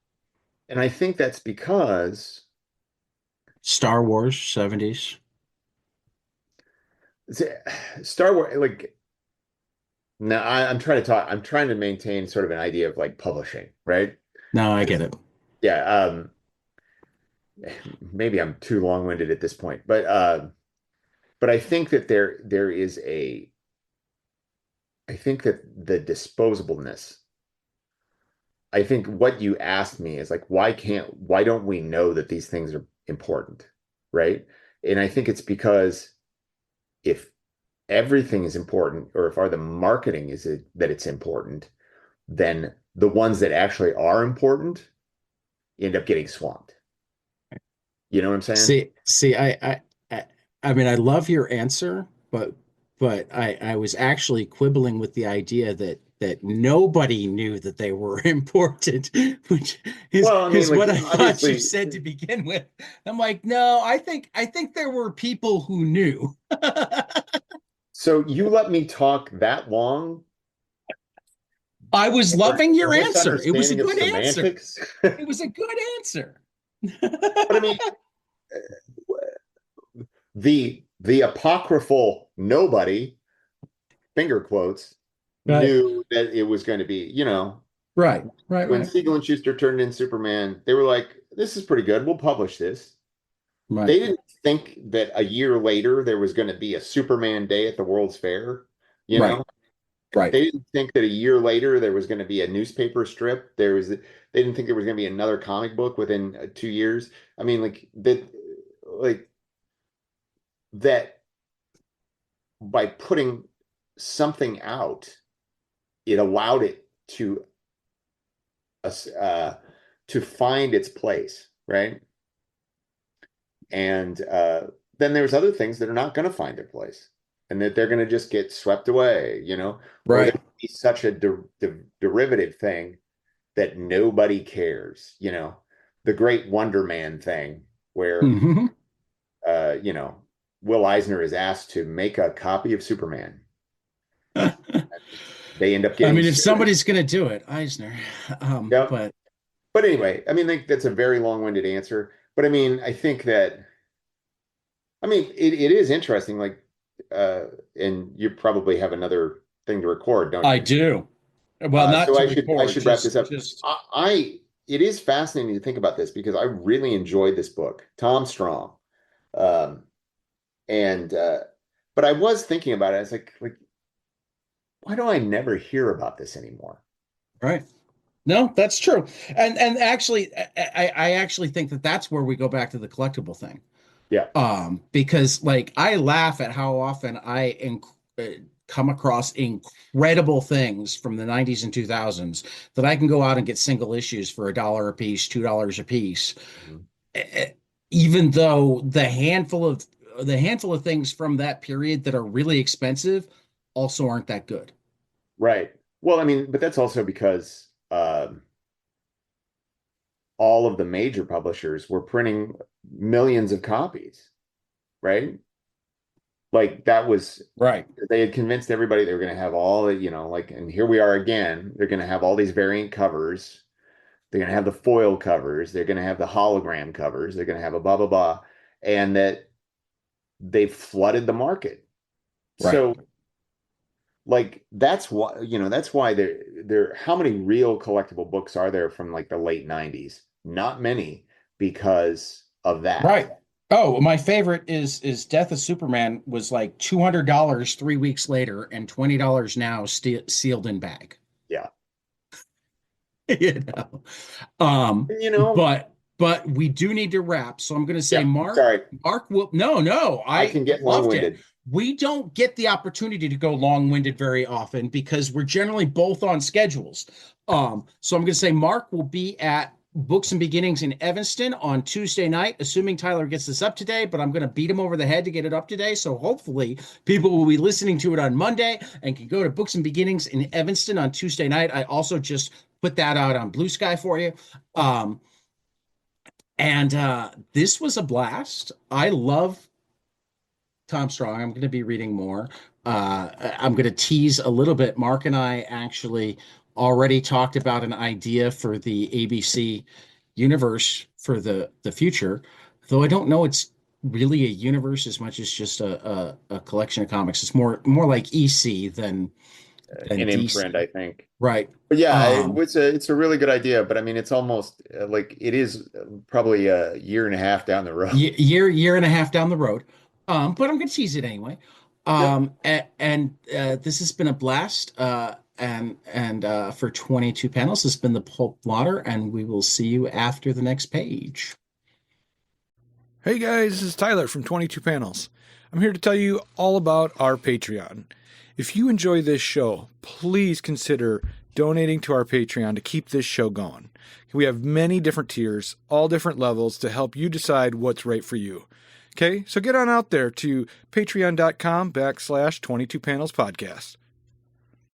and I think that's because Star Wars, 70s. Star Wars, like, now I'm trying to maintain sort of an idea of like publishing, right? No, I get 'Cause, it. yeah, maybe I'm too long-winded at this point, but I think that I think that the disposableness, I think what you asked me is like, why don't we know that these things are important, right? And I think it's because if everything is important, or if the marketing is that it's important, then the ones that actually are important end up getting swamped. You know what I'm saying? See, I mean, I love your answer, but I was actually quibbling with the idea that nobody knew that they were important, which Well, I mean, is like what I thought you obviously, said to begin with. I'm like, no, I think there were people who knew. so you let me talk that long I was for loving your answer. It was a misunderstanding of good answer. semantics. It was a good answer. But I mean, the apocryphal nobody, finger quotes, Right, knew that it was going to be, right, right, when right, Siegel and Schuster turned in Superman, they were like, this is pretty good. We'll publish this. right, They didn't think that a year later there was going to be a Superman Day at the World's Fair, you right, know? right. They didn't think that a year later there was going to be a newspaper strip. They didn't think there was going to be another comic book within 2 years. I mean, like that by putting something out, it allowed it uh, to find its place, right? And then there's other things that are not going to find their place, and that they're going to just get swept away, or there Right. will be such a derivative thing that nobody cares, the Great Wonder Man thing, where Hmm. uh, you know, Will Eisner is asked to make a copy of Superman. They end up I getting mean, if sued. somebody's gonna do it, Eisner. Yep. But But anyway, I mean, that's a very long-winded answer. But I mean, I think that, I mean, it is interesting. Like, uh, and you probably have another thing to record, don't I you? do. Well, not So to I record, should wrap this up. just It is fascinating to think about this because I really enjoyed this book, Tom Strong. Um, and but I was thinking about it. I was like, why do I never hear about this anymore? right. No, that's true. And actually, I actually think that that's where we go back to the collectible thing. Yeah, Because like I laugh at how often come across incredible things from the 90s and 2000s that I can go out and get single issues for $1 a piece, $2 a piece, mhm. eh, even though the handful of things from that period that are really expensive also aren't that good. Right. Well, I mean, but that's also because all of the major publishers were printing millions of copies, right? Like that was Right. they had convinced everybody they were going to have all the, like, and here we are again. They're going to have all these variant covers. They're going to have the foil covers. They're going to have the hologram covers. They're going to have a blah blah blah, and that they flooded the market. Right. So, like, that's why there. How many real collectible books are there from like the late '90s? Not many because of that. Right. Oh, my favorite is Death of Superman was like $200 3 weeks later and $20 now sealed in bag. Yeah. You know. Um, And, you know, but we do need to wrap. So I'm going to say yeah, Mark sorry. Mark will no, I I can get loved it. long-winded. We don't get the opportunity to go long-winded very often because we're generally both on schedules. So I'm going to say Mark will be at Books and Beginnings in Evanston on Tuesday night, assuming Tyler gets this up today, but I'm going to beat him over the head to get it up today. So hopefully people will be listening to it on Monday and can go to Books and Beginnings in Evanston on Tuesday night. I also just put that out on Blue Sky for you. Um, and this was a blast. I love Tom Strong. I'm going to be reading more. I'm going to tease a little bit. Mark and I actually already talked about an idea for the ABC universe for the future, though I don't know it's really a universe as much as just a collection of comics. It's more like EC than An imprint, DC. I think. Right. But yeah, Um, it's a really good idea. But I mean, it's almost like it is probably a year and a half down the road. year and a half down the road. But I'm gonna tease it anyway. Yep. And this has been a blast. And for 22 panels, this has been the Pulp Blotter, and we will see you after the next page. Hey guys, this is Tyler from 22 Panels. I'm here to tell you all about our Patreon. If you enjoy this show, please consider donating to our Patreon to keep this show going. We have many different tiers, all different levels to help you decide what's right for you. Okay, so get on out there to patreon.com/22 Panels Podcast.